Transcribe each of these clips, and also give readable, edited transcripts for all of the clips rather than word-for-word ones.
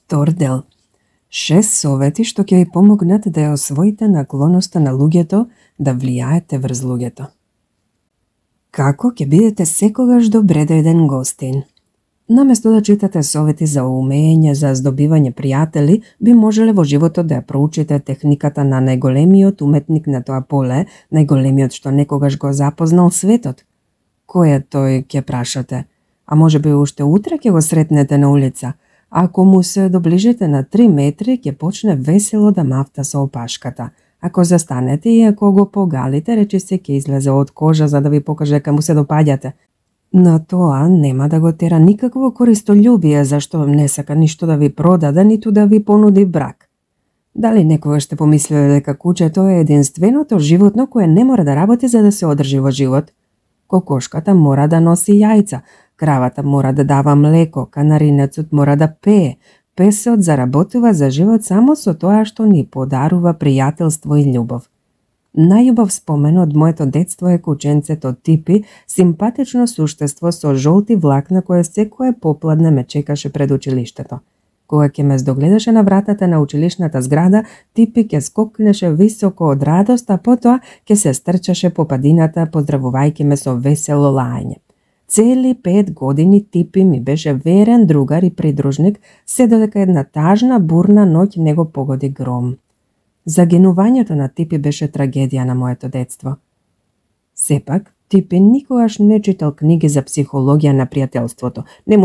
Втор дел. 6 совети што ќе ви помогнат да ја освоите наклоноста на луѓето да влијаете врз луѓето. Како ќе бидете секогаш добре дојден гостин? Наместо да читате совети за умење за здобивање пријатели, би можеле во животот да ја проучите техниката на најголемиот уметник на тоа поле, најголемиот што некогаш го запознал светот. Кој е тој, ќе прашате? А може би уште утре ќе го сретнете на улица. Ако му се доближите на 3 метри, ќе почне весело да мафта со опашката. Ако застанете и ако го погалите, речи се ќе излезе од кожа за да ви покаже дека му се допаѓате. Но тоа нема да го тера никакво користолюбие, зашто не сака ништо да ви продаде, ниту да ви понуди брак. Дали некогаш сте помислиле дека кучето е единственото животно кое не мора да работи за да се одржи во живот? Кокошката мора да носи јајца, кравата мора да дава млеко, канаринецот мора да пее, песот заработува за живот само со тоа што ни подарува пријателство и љубов. Најубав спомен од моето детство е кученцето Типи, симпатично суштество со жолти влакна кое секое попладне ме чекаше пред училиштето. Кога ќе ме здогледаше на вратата на училишната зграда, Типи ќе скокнеше високо од радост, а потоа ќе се стрчаше по падината, поздравувајќи ме со весело лаење. Цели 5 години Типи ми беше верен другар и придружник, се додека една тажна, бурна ноќ него погоди гром. Загинувањето на Типи беше трагедија на моето детство. Сепак, Типи никогаш не читал книги за психологија на пријателството.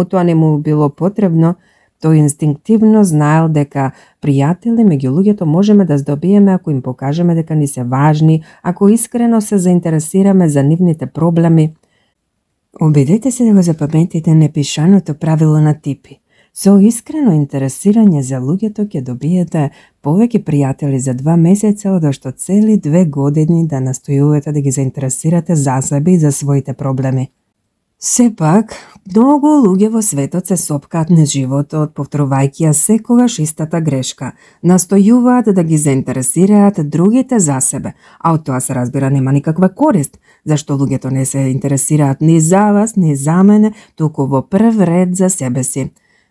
Тоа не му било потребно. Тој инстинктивно знаел дека пријатели меѓу луѓето можеме да здобиеме ако им покажеме дека ни се важни, ако искрено се заинтересираме за нивните проблеми. Обидете се да го запаметите непишаното правило на Типи. Со искрено интересирање за луѓето ќе добиете повеќе пријатели за 2 месеца, одошто цели 2 години да настојувате да ги заинтересирате за себе и за своите проблеми. Сепак, многу луѓе во светот се сопкаат низ животот, повторувајќи ја секогаш истата грешка. Настојуваат да ги заинтересираат другите за себе, а од тоа се разбира нема никаква корист, зашто луѓето не се интересираат ни за вас, ни за мене, туку во прв ред за себе си.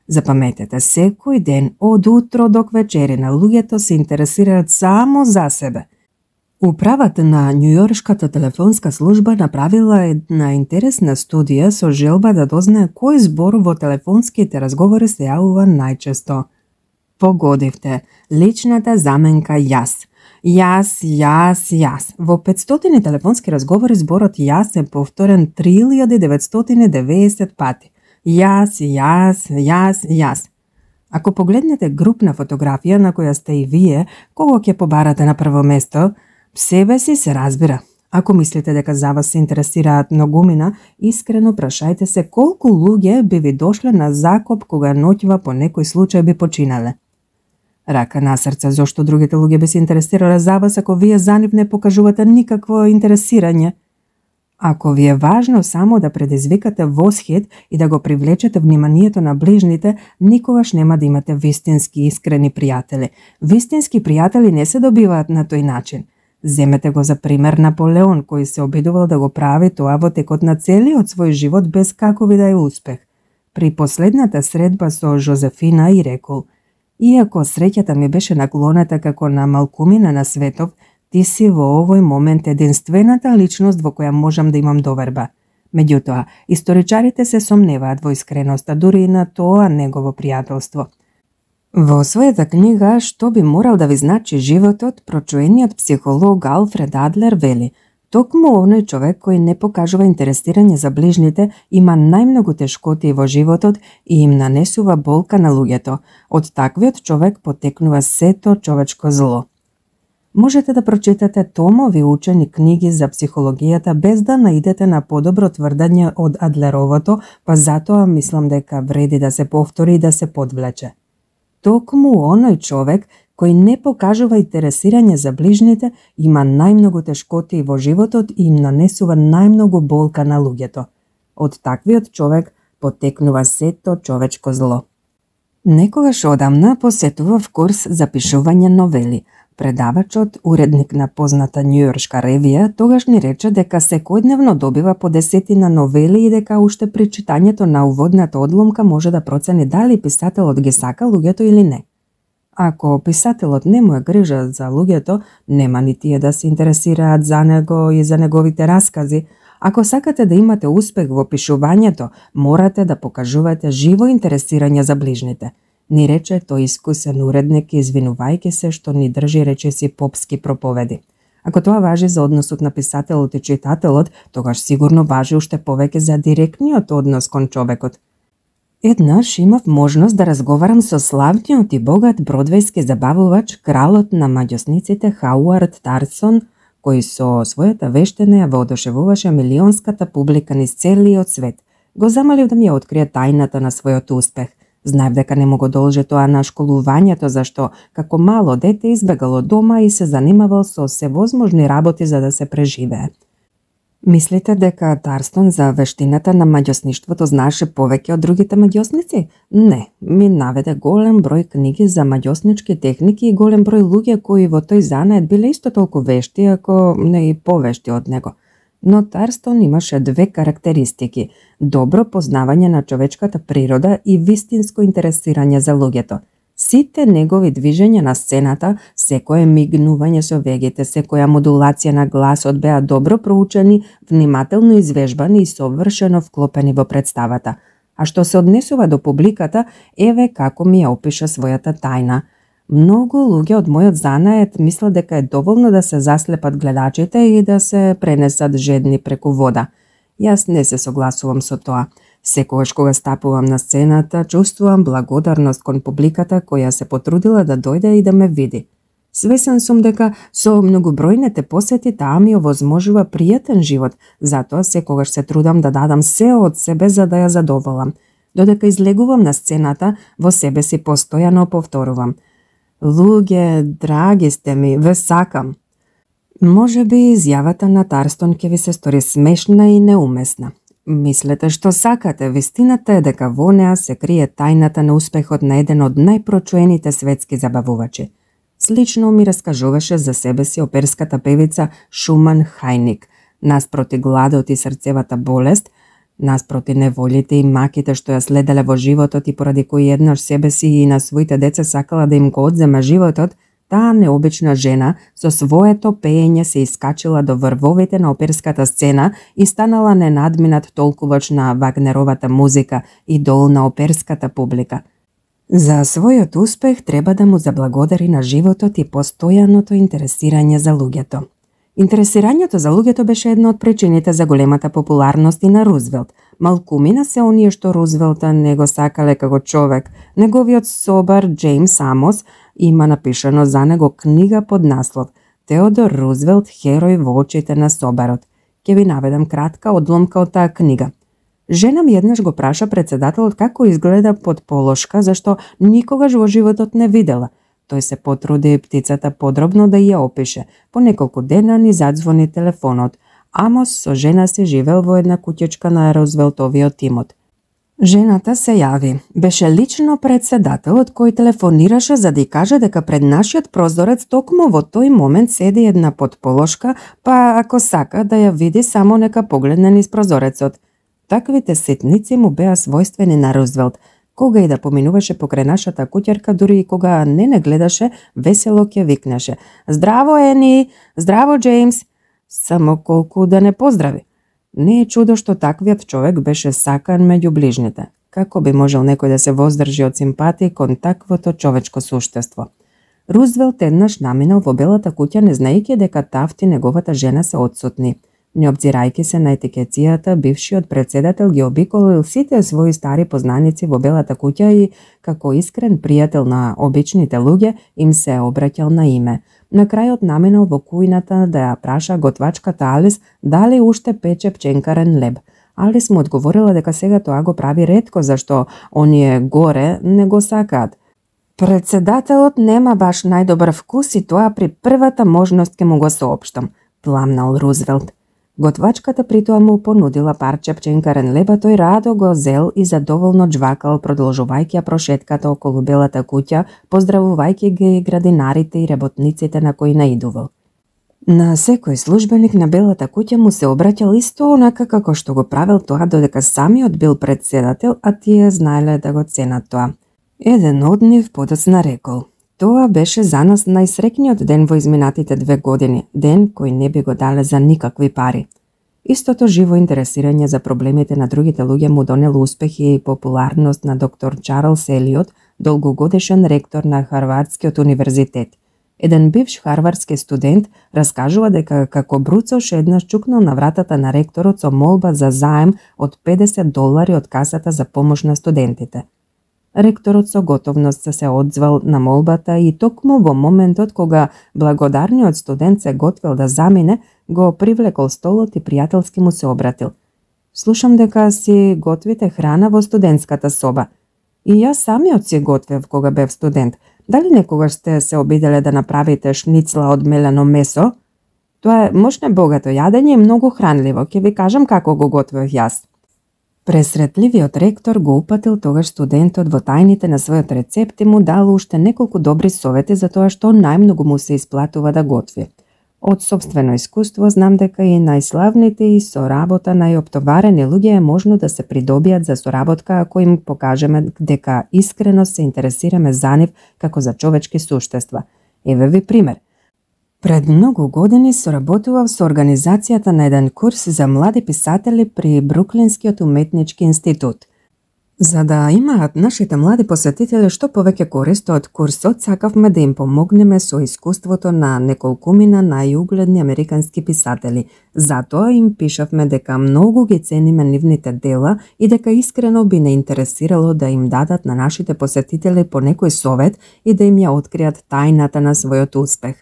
Запаметете, секој ден од утро до вечерина луѓето се интересираат само за себе. Управата на Њујоршката телефонска служба направила една интересна студија со желба да дознае кој збор во телефонските разговори се јавува најчесто. Погодивте, личната заменка јас. Јас. Во 500 телефонски разговори зборот јас е повторен 3990 пати. Јас. Ако погледнете групна фотографија на која сте и вие, кого ќе побарате на прво место? Себе си се разбира. Ако мислите дека за вас се интересираат многумина, искрено прашајте се колку луѓе би ви дошле на закоп кога ноќва по некој случај би починале. Рака на срце, зошто другите луѓе би се интересирале за вас ако вие за нив не покажувате никакво интересирање? Ако ви е важно само да предизвикате восхит и да го привлечете вниманието на ближните, никогаш нема да имате вистински искрени пријатели. Вистински пријатели не се добиваат на тој начин. Земете го за пример Наполеон, кој се обидувал да го прави тоа во текот на целиот свој живот без какови да е успех. При последната средба со Жозефина и рекол: "Иако среќата ми беше наклонета како на малкумина на светов, ти си во овој момент единствената личност во која можам да имам доверба." Меѓутоа, историчарите се сомневаат во искреноста дури и на тоа негово пријателство. Во својата книга "Што би морал да ви значи животот", прочуениот психолог Алфред Адлер вели: "Токму оној човек кој не покажува интересирање за ближните има најмногу тешкоти во животот и им нанесува болка на луѓето. Од таквиот човек потекнува сето човечко зло." Можете да прочитате томови учени книги за психологијата без да наидете на подобро тврдење од Адлеровото, па затоа мислам дека вреди да се повтори и да се подвлече. Токму оној човек кој не покажува интересирање за ближните има најмногу тешкоти во животот и им нанесува најмногу болка на луѓето. Од таквиот човек потекнува сето човечко зло. Некогаш одамна посетував курс за пишување новели. Предавачот, уредник на позната њујоршка ревија, тогаш ни рече дека секојдневно добива по 10 новели и дека уште при читањето на уводната одломка може да процени дали писателот ги сака луѓето или не. Ако писателот не му е грижа за луѓето, нема ни тие да се интересираат за него и за неговите раскази. Ако сакате да имате успех во пишувањето, морате да покажувате живо интересирање за ближните, ни рече тој искусен уредник, извинувајќи се што ни држи речиси попски проповеди. Ако тоа важи за односот на писателот и читателот, тогаш сигурно важи уште повеќе за директниот однос кон човекот. Еднаш имав можност да разговарам со славниот и богат бродвејски забавувач, кралот на маѓосниците Хауард Тарсон, кој со својата вештина ја воодушевуваше милионската публика низ целиот свет. Го замолив да ми ја открие тајната на својот успех. Знаев дека не му го должи тоа на школувањето, зашто како мало дете избегал од дома и се занимавал со севозможни работи за да се преживее. Мислите дека Тарстон за вештината на маѓосништвото знаеше повеќе од другите маѓосници? Не, ми наведе голем број книги за маѓоснички техники и голем број луѓе кои во тој занает биле исто толку вешти, ако не и повешти од него. Но Тарстон имаше две карактеристики – добро познавање на човечката природа и вистинско интересирање за луѓето. Сите негови движења на сцената, секое мигнување со вегите, секоја модулација на гласот беа добро проучени, внимателно извежбани и совршено вклопени во представата. А што се однесува до публиката, еве како ми ја опиша својата тајна. Многу луѓе од мојот занает мислат дека е доволно да се заслепат гледачите и да се пренесат жедни преку вода. Јас не се согласувам со тоа. Секогаш кога стапувам на сцената, чувствувам благодарност кон публиката која се потрудила да дојде и да ме види. Свесен сум дека со многобројните посети таа ми овозможува пријатен живот, затоа секогаш се трудам да дадам се од себе за да ја задоволам. Додека излегувам на сцената, во себе си постојано повторувам: луѓе, драги сте ми, ве сакам. Може би изјавата на Тарстон ќе ви се стори смешна и неумесна. Мислете што сакате, вистината е дека во неа се крие тајната на успехот на еден од најпрочуените светски забавувачи. Слично ми раскажуваше за себе си оперската певица Шуман Хајник, наспроти гладот и срцевата болест, наспроти неволите и маките што ја следеле во животот и поради кои еднаш себе си и на своите деца сакала да им го одзема животот, таа необична жена со своето пеење се искачила до врвовите на оперската сцена и станала ненадминат толкувач на Вагнеровата музика и дол на оперската публика. За својот успех треба да му заблагодари на животот и постојаното интересирање за луѓето. Интересирањето за луѓето беше една од причините за големата популарност и на Рузвелт. Малкумина се оние што Рузвелта не го сакале како човек. Неговиот собар Џејмс Амос има напишано за него книга под наслов Теодор Рузвелт, херој во очите на собарот. Ќе ви наведам кратка одломка од таа книга. Жена ми еднаш го праша председателот како изгледа под полошка, зашто никогаш во животот не видела. Тој се потруди птицата подробно да ја опише. По неколку дена ни задзвони телефонот. Амос со жена си живел во една куќичка на Рузвелтовиот имот. Жената се јави. Беше лично председателот кој телефонираше за да ја каже дека пред нашиот прозорец токму во тој момент седи една подполошка, па ако сака да ја види само нека погледне низ прозорецот. Таквите ситници му беа својствени на Рузвелт. Кога и да поминуваше покрај нашата куќерка, дури и кога не гледаше, весело ќе викнеше: "Здраво, Ени! Здраво, Џејмс!" Само колку да не поздрави. Не е чудо што таквиот човек беше сакан меѓу ближните. Како би можел некој да се воздржи од симпатија кон таквото човечко суштество? Рузвелт еднаш наминал во Белата куќа, не знаејќи дека Тафт и неговата жена се отсутни. Не обзирајќи се на етикецијата, бившиот председател ги обиколил сите своји стари познаници во Белата куќа и, како искрен пријател на обичните луѓе, им се обраќал на име. На крајот наминал во кујната да ја праша готвачката Алис дали уште пече пченкарен леб. Алис му одговорила дека сега тоа го прави ретко, зашто оние горе не го сакаат. Председателот нема баш најдобар вкус и тоа при првата можност ќе му го соопштам, пламнал Рузвелт. Готвачката притоа му понудила парче пченкарен леб, тој радо го зел и задоволно джвакал, продолжувајќи ја прошетката околу белата куќа, поздравувајќи ги градинарите и работниците на кои наидувал. На секој службеник на белата куќа му се обраќал исто онака како што го правел тоа додека самиот бил председател, а тие знаеле да го ценат тоа. Еден од нив подоцна рекол: "Тоа беше за нас најсреќниот ден во изминатите 2 години, ден кој не би го дале за никакви пари." Истото живо интересирање за проблемите на другите луѓе му донело успех и популарност на доктор Чарлс Елиот, долгогодишен ректор на Харвардскиот универзитет. Еден бивш харвардски студент раскажува дека како бруцош еднаш чукнал на вратата на ректорот со молба за заем од $50 од касата за помош на студентите. Ректорот со готовност се одзвал на молбата и токму во моментот кога благодарниот студент се готвел да замине, го привлекол столот и пријателски му се обратил: "Слушам дека си готвите храна во студентската соба. И јас самиот си готвев кога бев студент. Дали некогаш сте се обиделе да направите шницла од мелено месо? Тоа е мощно богато јадење и многу хранливо, ќе ви кажам како го готвев јас." Пресретливиот ректор го упатил тогаш студентот во тајните на својот рецепт и му дал уште неколку добри совети за тоа што најмногу му се исплатува да готви. Од собствено искуство знам дека и најславните и со работа најоптоварени луѓе е можно да се придобијат за соработка ако им покажеме дека искрено се интересираме за нив како за човечки суштества. Еве ви пример. Пред многу години соработував со организацијата на еден курс за млади писатели при Бруклинскиот уметнички институт. За да имаат нашите млади посетители што повеќе корист од курсот, сакавме да им помогнеме со искуството на неколкумина најугледни американски писатели. Затоа им пишавме дека многу ги цениме нивните дела и дека искрено би не интересирало да им дадат на нашите посетители по некој совет и да им ја откријат тајната на својот успех.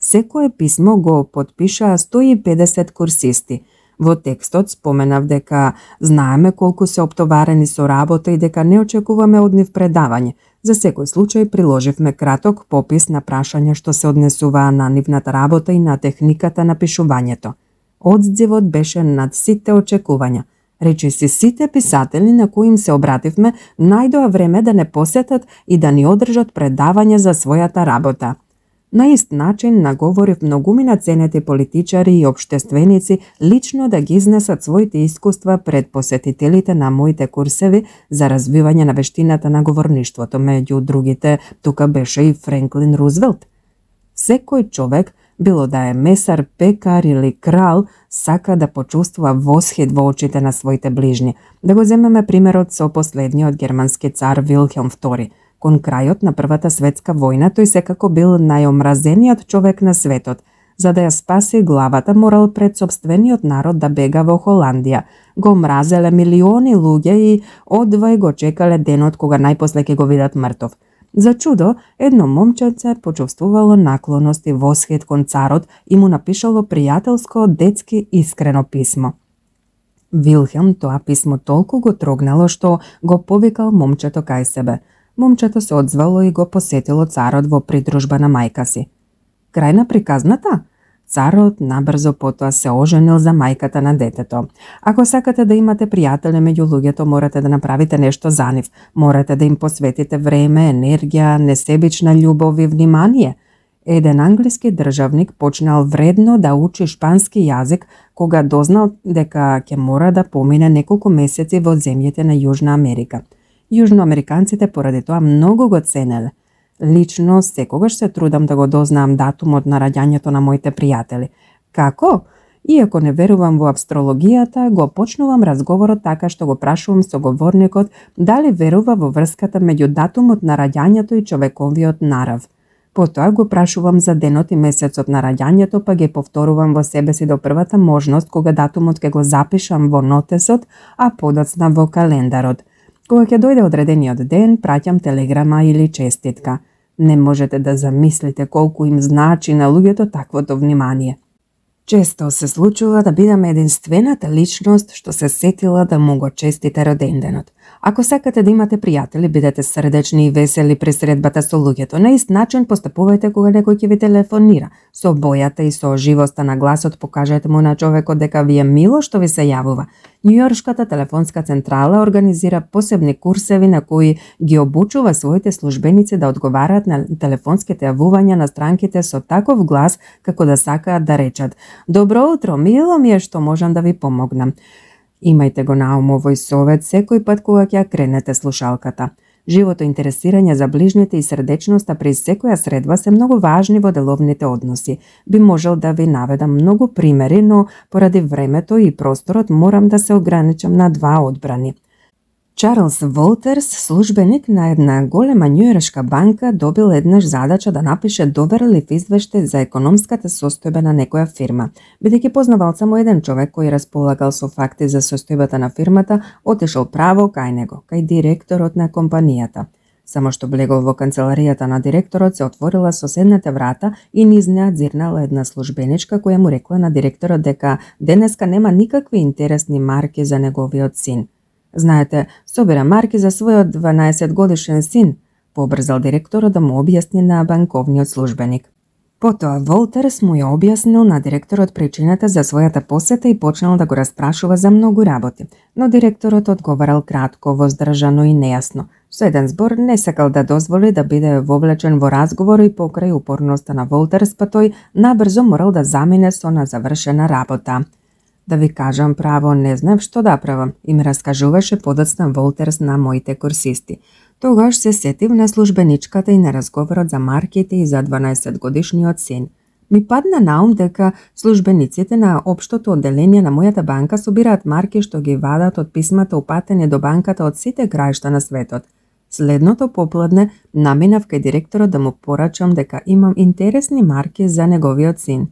Секое писмо го потпишаа 150 курсисти. Во текстот споменав дека знаеме колку се оптоварени со работа и дека не очекуваме од нив предавање. За секој случај приложивме краток попис на прашања што се однесуваа на нивната работа и на техниката на пишувањето. Одзивот беше над сите очекувања. Речиси сите писатели на кои им се обративме најдоа време да не посетат и да ни одржат предавање за својата работа. На ист начин наговорив многумина ценети политичари и општественици лично да ги изнесат своите искуства пред посетителите на моите курсеви за развивање на вештината на говорништвото. Меѓу другите, тука беше и Френклин Рузвелт. Секој човек, било да е месар, пекар или крал, сака да почувствува восхит во очите на своите ближни. Да го земеме примерот со последниот германски цар Вилхелм II. Кон крајот на Првата светска војна тој секако бил најомразениот човек на светот. За да ја спаси главата морал пред собствениот народ да бега во Холандија. Го мразеле милиони луѓе и одвај го чекале денот кога најпосле ќе го видат мртов. За чудо, едно момченце почувствувало наклоност и восхит кон царот и му напишало пријателско, детски, искрено писмо. Вилхелм тоа писмо толку го трогнало што го повикал момчето кај себе. Момчето се одзвало и го посетило царот во придружба на мајка си. Крај на приказната? Царот набрзо потоа се оженил за мајката на детето. Ако сакате да имате пријатели меѓу луѓето, морате да направите нешто за нив. Морате да им посветите време, енергија, несебична љубов и внимание. Еден англиски државник почнал вредно да учи шпански јазик кога дознал дека ќе мора да помине неколку месеци во земјите на Јужна Америка. Јужноамериканците поради тоа многу го ценеле. Лично секогаш се трудам да го дознаам датумот на раѓањето на моите пријатели. Како? Иако не верувам во астрологијата, го почнувам разговорот така што го прашувам соговорникот дали верува во врската меѓу датумот на раѓањето и човековиот нарав. Потоа го прашувам за денот и месецот на раѓањето, па ги повторувам во себе си до првата можност кога датумот ќе го запишам во нотесот, а подоцна во календарот. Кога ќе дојде одредениот ден, праќам телеграма или честитка. Не можете да замислите колку им значи на луѓето таквото внимание. Често се случува да бидам единствената личност што се сетила да му го честите роденденот. Ако сакате да имате пријатели, бидете срдечни и весели при средбата со луѓето. На ист начин постапувајте кога некој ќе ви телефонира. Со бојата и со живоста на гласот покажете му на човекот дека ви е мило што ви се јавува. Њујоршката телефонска централа организира посебни курсеви на кои ги обучува своите службеници да одговараат на телефонските јавувања на странките со таков глас како да сакаат да речат: "Добро утро, мило ми е што можам да ви помогнам." Имајте го на ум овој совет секој пат кога ќе кренете слушалката. Живото интересирање за ближните и срдечноста при секоја средба се многу важни во деловните односи. Би можел да ви наведам многу примери, но поради времето и просторот морам да се ограничам на два одбрани. Чарлс Волтерс, службеник на една голема њујоршка банка, добил еднаш задача да напише доверлив извештај за економската состојба на некоја фирма. Бидејќи познавал само еден човек кој располагал со факти за состојбата на фирмата, отишол право кај него, кај директорот на компанијата. Само што влегол во канцеларијата на директорот, се отворила соседната врата и низ неа дзирнала една службеничка која му рекла на директорот дека денеска нема никакви интересни марки за неговиот син. "Знаете, собира марки за својот 12-годишен син," побрзал директорот да му објасни на банковниот службеник. Потоа Волтерс му ја објаснил на директорот причината за својата посета и почнал да го распрашува за многу работи, но директорот одговарал кратко, воздржано и нејасно. Со еден збор не сакал да дозволи да биде вовлечен во разговор и покрај упорноста на Волтерс, па тој набрзо морал да замине со незавршена работа. "Да ви кажам право, не знам што да правам," им раскажуваше подоцна Волтерс на моите курсисти. Тогаш се сетив на службеничката и на разговорот за марките и за 12-годишниот син. Ми падна на ум дека службениците на општото одделение на мојата банка собираат марки што ги вадат од писмата упатени до банката од сите краишта на светот. Следното попладне наминав кај директорот да му порачам дека имам интересни марки за неговиот син.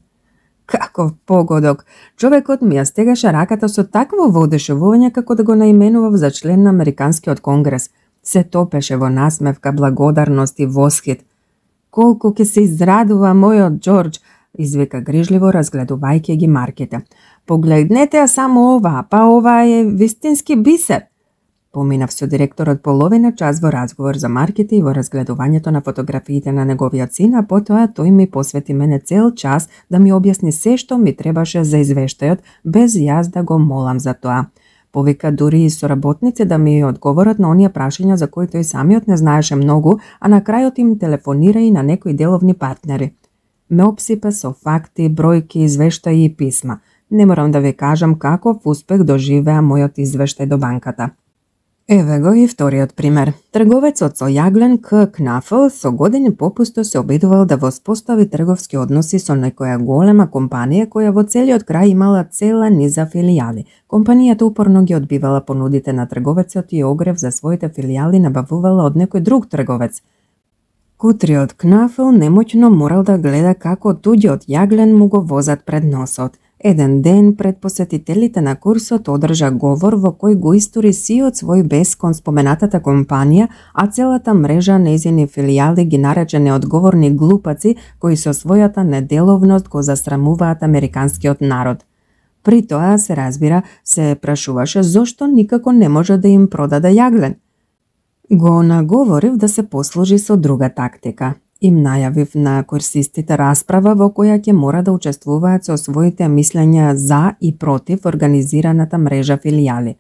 Каков погодок! Човекот ми ја стегаше раката со такво воодушевување како да го наименував за член на Американскиот конгрес. Се топеше во насмевка, благодарност и восхит. "Колку ќе се израдува мојот Џорџ," извика грижливо разгледувајќи ги марките. "Погледнете ја само ова, па ова е вистински бисер." Поминав со директорот половина час во разговор за марките и во разгледувањето на фотографиите на неговиот син, а потоа тој ми посвети мене цел час да ми објасни се што ми требаше за извештајот, без јас да го молам за тоа. Повика дури и соработници да ми одговорат на оние прашања за кои тој самиот не знаеше многу, а на крајот им телефонира и на некои деловни партнери. Ме опсипа со факти, бројки, извештаи и писма. Не морам да ви кажам каков успех доживеа мојот извештај до банката. Еве го и вториот пример. Трговецот со јаглен К. Кнафл со години попусто се обидувал да воспостави трговски односи со некоја голема компанија која во целиот крај имала цела низа филијали. Компанијата упорно ги одбивала понудите на трговецот и огрев за своите филијали набавувала од некој друг трговец. Кутриот Кнафл немоќно морал да гледа како туѓиот јаглен му го возат пред носот. Еден ден пред посетителите на курсот одржа говор во кој го истори сиот свој бес кон споменатата компанија, а целата мрежа нејзини филијали ги нарече неодговорни глупаци кои со својата неделовност го засрамуваат американскиот народ. При тоа, се разбира, се прашуваше зошто никако не може да им продаде јаглен. Го наговорив да се послужи со друга тактика. Им најавив на курсистите расправа во која ќе мора да учествуваат со своите мислења за и против организираната мрежа филијали.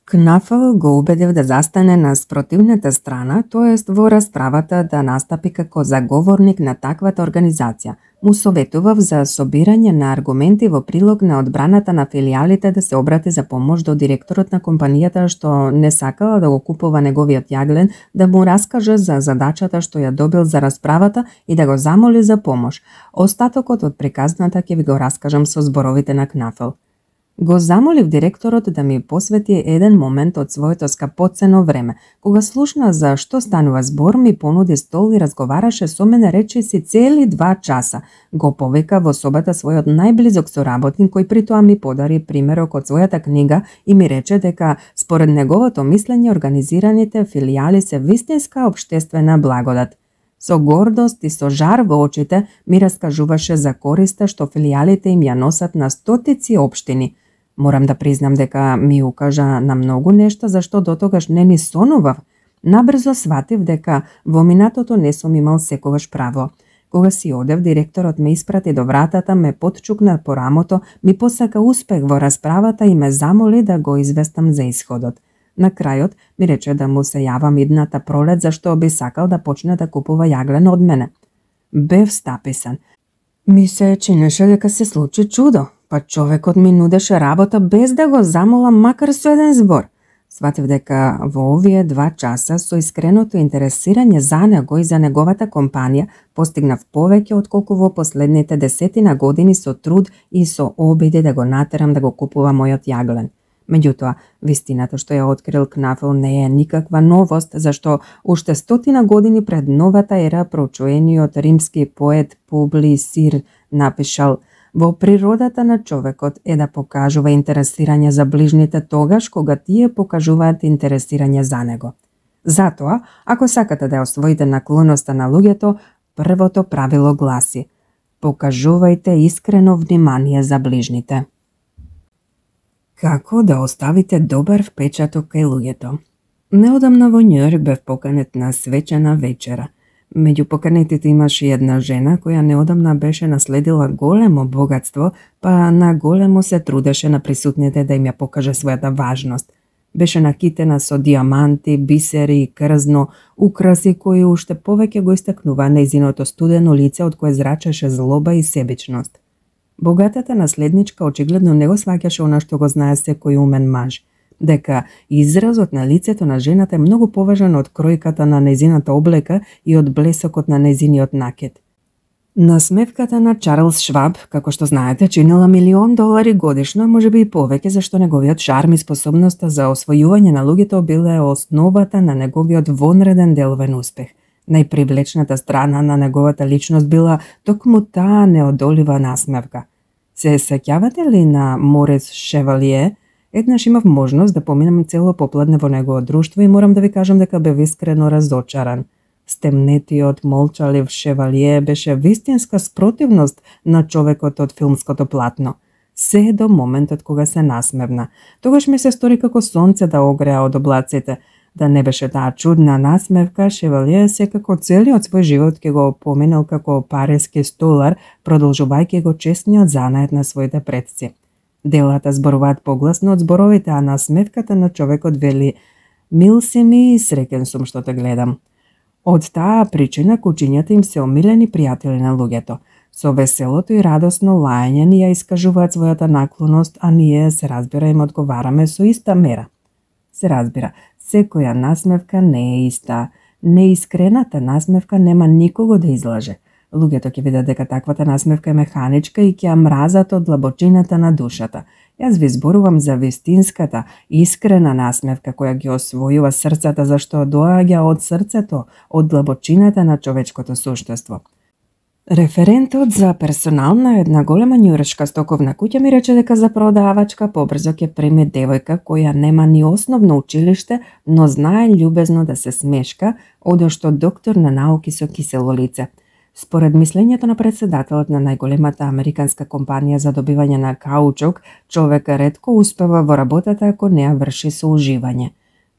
Кнафл го убедив да застане на спротивната страна, тоест во расправата да настапи како заговорник на таквата организација. Му советував за собирање на аргументи во прилог на одбраната на филијалите да се обрати за помош до директорот на компанијата што не сакала да го купува неговиот јаглен, да му раскаже за задачата што ја добил за расправата и да го замоли за помош. Остатокот од приказната ќе ви го раскажам со зборовите на Кнафл. Го замолив директорот да ми посвети еден момент од своето скапоцено време. Кога слушна за што станува збор, ми понуди стол и разговараше со мене речиси цели 2 часа. Го повика во собата својот најблизок соработник кој при тоа ми подари примерок од својата книга и ми рече дека според неговото мислење организираните филијали се вистинска општествена благодат. Со гордост и со жар во очите ми раскажуваше за користа што филијалите им ја носат на стотици општини. Морам да признам дека ми укажа на многу нешта за што дотогаш не ни сонував. Набрзо сватив дека во минатото не сум имал секогаш право. Кога си одев, директорот ме испрати до вратата, ме потчукна по рамото, ми посака успех во расправата и ме замоли да го известам за исходот. На крајот ми рече да му се јавам идната пролет зашто би сакал да почне да купува јаглен од мене. Бев стаписан. Ми се чинеше дека се случи чудо, па човекот ми нудеше работа без да го замолам макар со еден збор. Сватив дека во овие 2 часа со искреното интересирање за него и за неговата компанија постигнав повеќе отколку во последните 10 години со труд и со обиди да го натерам да го купува мојот јаглен. Меѓутоа, вистината што ја открил Кнафел не е никаква новост, зашто уште 100 години пред новата ера прочуениот римски поет Публий Сир напишал: во природата на човекот е да покажува интересирање за ближните тогаш кога тие покажуваат интересирање за него. Затоа, ако сакате да ја освоите наклоноста на луѓето, првото правило гласи: покажувајте искрено внимание за ближните. Како да оставите добар впечаток кај луѓето? Неодамна во Њујорк бев поканет на свечена вечера. Меѓу поканетите имаше една жена која неодамна беше наследила големо богатство, па на големо се трудеше на присутните да им ја покаже својата важност. Беше накитена со диаманти, бисери и крзно, украси кои уште повеќе го истакнува нејзиното студено лице од кое зрачеше злоба и себичност. Богатата наследничка очигледно не го сваќаше она што го знае секој умен маж, дека изразот на лицето на жената е многу поважен од кројката на нејзината облека и од блесокот на нејзиниот накид. Насмевката на Чарлс Шваб, како што знаете, чинила $1 000 годишно, можеби и повеќе, зашто неговиот шарм и способноста за освојување на луѓето биле основата на неговиот вонреден деловен успех. Најпривлечната страна на неговата личност била токму таа неодолива насмевка. Се сеќавате ли на Морис Шевалие? Еднаш имав можност да поминам цело попладне во негово друштво и морам да ви кажам дека бев искрено разочаран. Стемнетиот, молчалив Шевалие беше вистинска спротивност на човекот од филмското платно. Се до моментот кога се насмевна. Тогаш ми се стори како сонце да огреа од облаците. Да не беше таа чудна насмевка, Шевалие секако целиот свој живот ќе го поминал како париски столар, продолжувајќи го честниот занаед на своите предци. Делата зборуваат погласно од зборовите, а насмевката на човекот вели: мил си ми и среќен сум што те гледам. Од таа причина кучињата им се омилени пријатели на луѓето. Со веселото и радосно лајање ни ја искажуваат својата наклоност, а ние, се разбира, им одговараме со иста мера. Се разбира, секоја насмевка не е иста. Неискрената насмевка нема никого да излаже. Луѓето ќе видат дека таквата насмевка е механичка и ќе ја мразат од длабочината на душата. Јас ви зборувам за вистинската, искрена насмевка која ги освојува срцата, зашто доаѓа од срцето, од длабочината на човечкото суштество. Референтот за персонал на една голема њујоршка стоковна куќа ми рече дека за продавачка побрзо ќе прими девојка која нема ни основно училиште, но знае љубезно да се смешка, одошто доктор на науки со кисело лице. Според мислењето на председателот на најголемата американска компанија за добивање на каучук, човек ретко успева во работата ако не ја врши со уживање.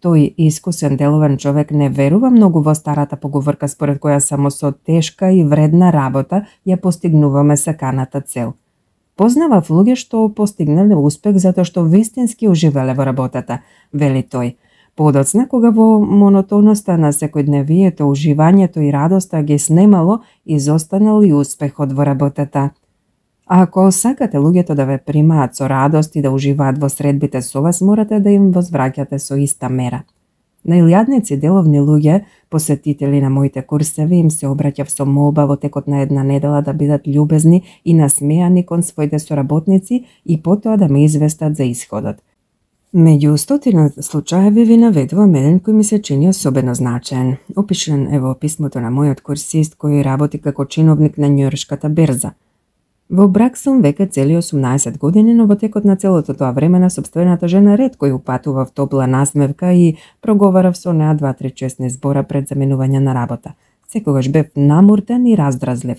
Тој искусен деловен човек не верува многу во старата поговорка според која само со тешка и вредна работа ја постигнуваме саканата цел. Познавав луѓе што постигнале успех затоа што вистински уживале во работата, вели тој. Подоцна, кога во монотоноста на секојдневието, уживањето и радоста ги снемало, изостанал и успехот во работата. А ако сакате луѓето да ве примаат со радост и да уживаат во средбите со вас, морате да им возвраќате со иста мера. Најлјадници деловни луѓе, посетители на моите курсеви, им се обраќав со молба во текот на една недела да бидат љубезни и насмеани кон своите соработници и потоа да ме известат за исходот. Меѓу 100 случаеви ви наведувам еден кој ми се чини особено значаен. Опишен е во писмото на мојот курсист кој работи како чиновник на њујоршката берза. Во брак сум веќе цели 18 години, но во текот на целото тоа време на сопствената жена ретко ја упатував топла насмевка и проговарав со неа 2-3 честни збора пред заменување на работа. Секогаш бев намуртен и раздразлив.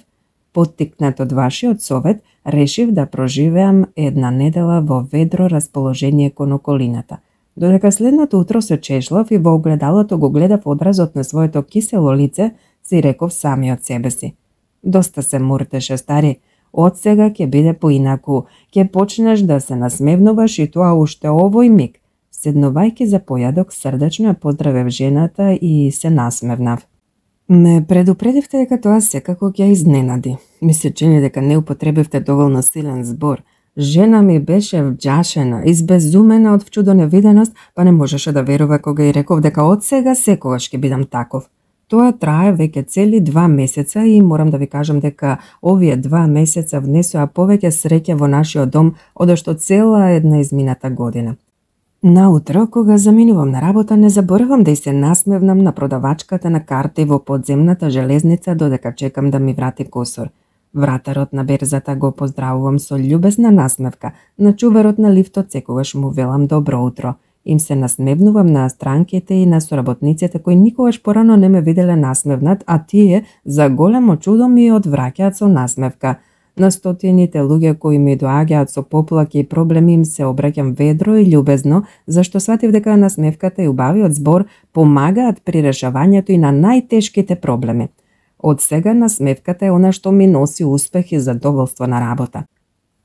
Поттикнат од вашиот совет, решив да проживеам една недела во ведро расположение кон околината. Додека следното утро се чешлав и во огледалото го гледав одразот на своето кисело лице, си реков самиот себе си: доста се муртеше, стари, од сега ќе биде поинаку, ќе почнеш да се насмевнуваш и тоа уште овој миг. Седнувајќи за појадок, срдечно ја поздравев жената и се насмевнав. Ме предупредивте дека тоа секако ќе изненади. Ми се чини дека не употребивте доволно силен збор. Жена ми беше вџашена, избезумена од вчудо невиденост, па не можеше да верува кога и реков дека од сега секогаш ќе бидам таков. Тоа трае веќе цели 2 месеца и морам да ви кажам дека овие 2 месеца внесоа повеќе среќа во нашиот дом одошто цела една измината година. Наутро, кога заминувам на работа, не заборавам да и се насмевнам на продавачката на карти во подземната железница додека чекам да ми врати косор. Вратарот на берзата го поздравувам со љубезна насмевка, на чуварот на лифтот секогаш му велам добро утро. Им се насмевнувам на странките и на соработниците кои никогаш порано не ме виделе насмевнат, а тие за големо чудо ми одвраќаат со насмевка. На стотините луѓе кои ми доаѓаат со поплаки и проблеми им се обраќам ведро и љубезно, зашто сватив дека насмевката и убавиот збор помагаат при решавањето и на најтешките проблеми. Од сега насмевката е она што ми носи успех и задоволство на работа.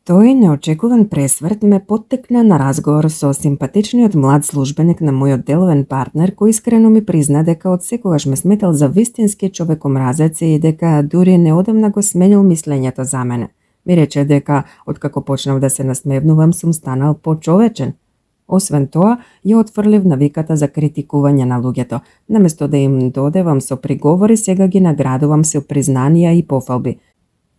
Тој неочекуван пресврт ме поттекна на разговор со симпатичниот млад службеник на мојот деловен партнер, кој искрено ми призна дека од секогаш ме сметал за вистински човекомразец и дека дури неодамна го сменил мислењето за мене. Ми рече дека откако почнав да се насмевнувам сум станал почовечен. Освен тоа, ја отфрлив навиката за критикување на луѓето. Наместо да им додевам со приговори, сега ги наградувам со признанија и пофалби.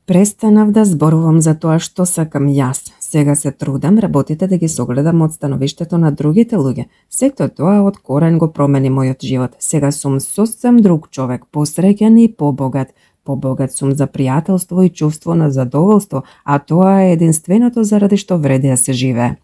Престанав да зборувам за тоа што сакам јас. Сега се трудам работите да ги согледам од становиштето на другите луѓе. Сето тоа од корен го промени мојот живот. Сега сум сосем друг човек, посреќен и побогат. Побогат сум за пријателство и чувство на задоволство, а тоа е единственото заради што вреди да се живее.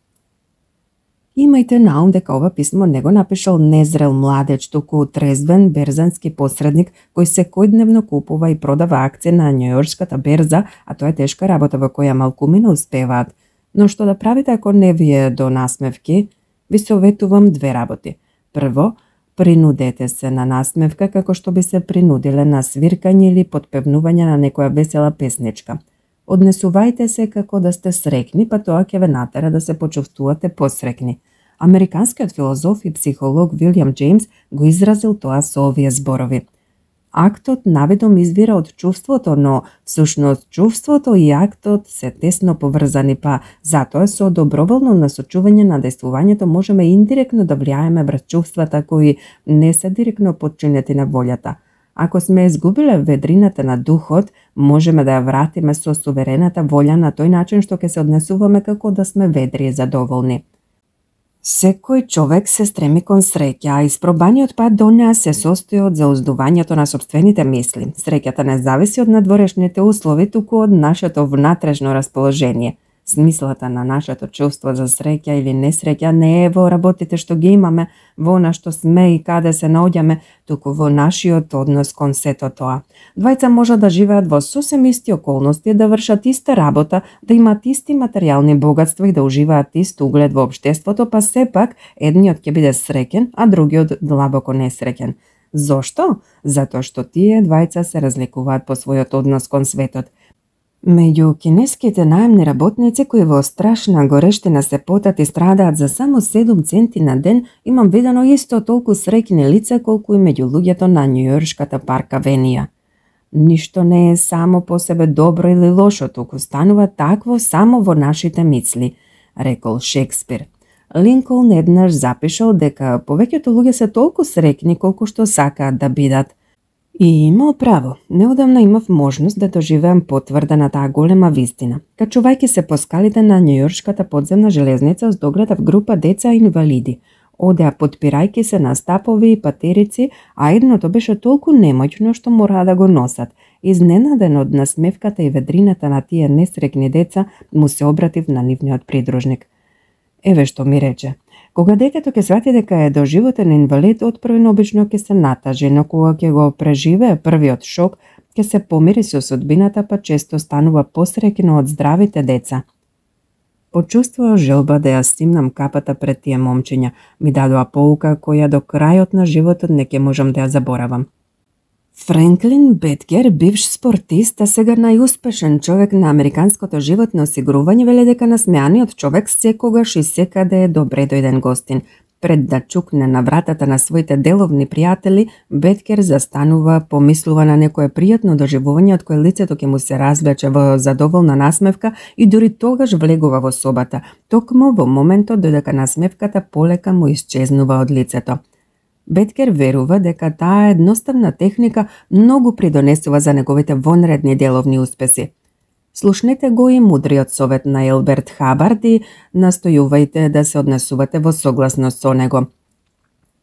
Имајте на ум дека ова писмо не го напишал незрел младеж, туку трезвен берзански посредник кој секојдневно купува и продава акции на Њујоршката берза, а тоа е тешка работа во која малкумина успеваат. Но што да правите ако не ви е до насмевки? Ви советувам 2 работи. Прво, принудете се на насмевка како што би се принудиле на свиркање или подпевнување на некоја весела песничка. Однесувајте се како да сте срекни, па тоа ќе ве натера да се почувствувате посрекни. Американскиот филозоф и психолог Вилјам Џејмс го изразил тоа со овие зборови. Актот наведом извира од чувството, но всушност чувството и актот се тесно поврзани, па затоа со доброволно насочување на дејствувањето можеме индиректно да влијаеме врз чувствата кои не се директно подчинети на волјата. Ако сме изгубиле ведрината на духот, можеме да ја вратиме со суверената волја на тој начин што ќе се однесуваме како да сме ведри и задоволни. Секој човек се стреми кон среќа, а испробаниот пат до неа се состои од зауздувањето на сопствените мисли. Среќата не зависи од надворешните услови, туку од нашето внатрешно расположение. Смислата на нашето чувство за среќа или несреќа не е во работите што ги имаме, во она што сме и каде се наоѓаме, туку во нашиот однос кон сето тоа. Двајца може да живеат во сосем исти околности, да вршат иста работа, да имаат исти материјални богатства и да уживаат ист углед во општеството, па сепак едниот ќе биде среќен, а другиот длабоко несреќен. Зошто? Затоа што тие двајца се разликуваат по својот однос кон светот. Меѓу кинеските наемни работници кои во страшна горештина се потат и страдаат за само 7 центи на ден, имам видено исто толку среќни лица колку и меѓу луѓето на Њујоршката парк авенија. Ништо не е само по себе добро или лошо, туку станува такво само во нашите мисли, рекол Шекспир. Линколн еднаш запишал дека повеќето луѓе се толку среќни колку што сакаат да бидат. И имал право. Неодамна имав можност да доживеам потврда на таа голема вистина. Качувајќи се по скалите на Њујоршката подземна железница, догледав група деца инвалиди. Одеа подпирајќи се на стапови и патерици, а едното беше толку немоќно што мораа да го носат. Изненаден од насмевката и ведрината на тие несрекни деца, му се обратив на нивниот придружник. Еве што ми рече. Кога детето ќе свати дека е доживотен инвалид, отпрвено обично ќе се натажи, но кога ќе го преживее првиот шок, Ке се помири со судбината, па често станува посреќно од здравите деца. Почувствував желба да ја стимнам капата пред тие момчиња. Ми дадоа поука која до крајот на животот не ќе можам да ја заборавам. Франклин Беткер, бивш спортист, а сега најуспешен човек на американското животно осигурување, веле дека насмеаниот човек секогаш и секаде е добре дојден гостин. Пред да чукне на вратата на своите деловни пријатели, Беткер застанува, помислува на некое пријатно доживување од кое лицето ќе му се развлече во задоволна насмевка и дури тогаш влегува во собата, токму во моментот додека насмевката полека му исчезнува од лицето. Беткер верува дека таа едноставна техника многу придонесува за неговите вонредни деловни успеси. Слушнете го и мудриот совет на Елберт Хабард и настојувајте да се однесувате во согласност со него.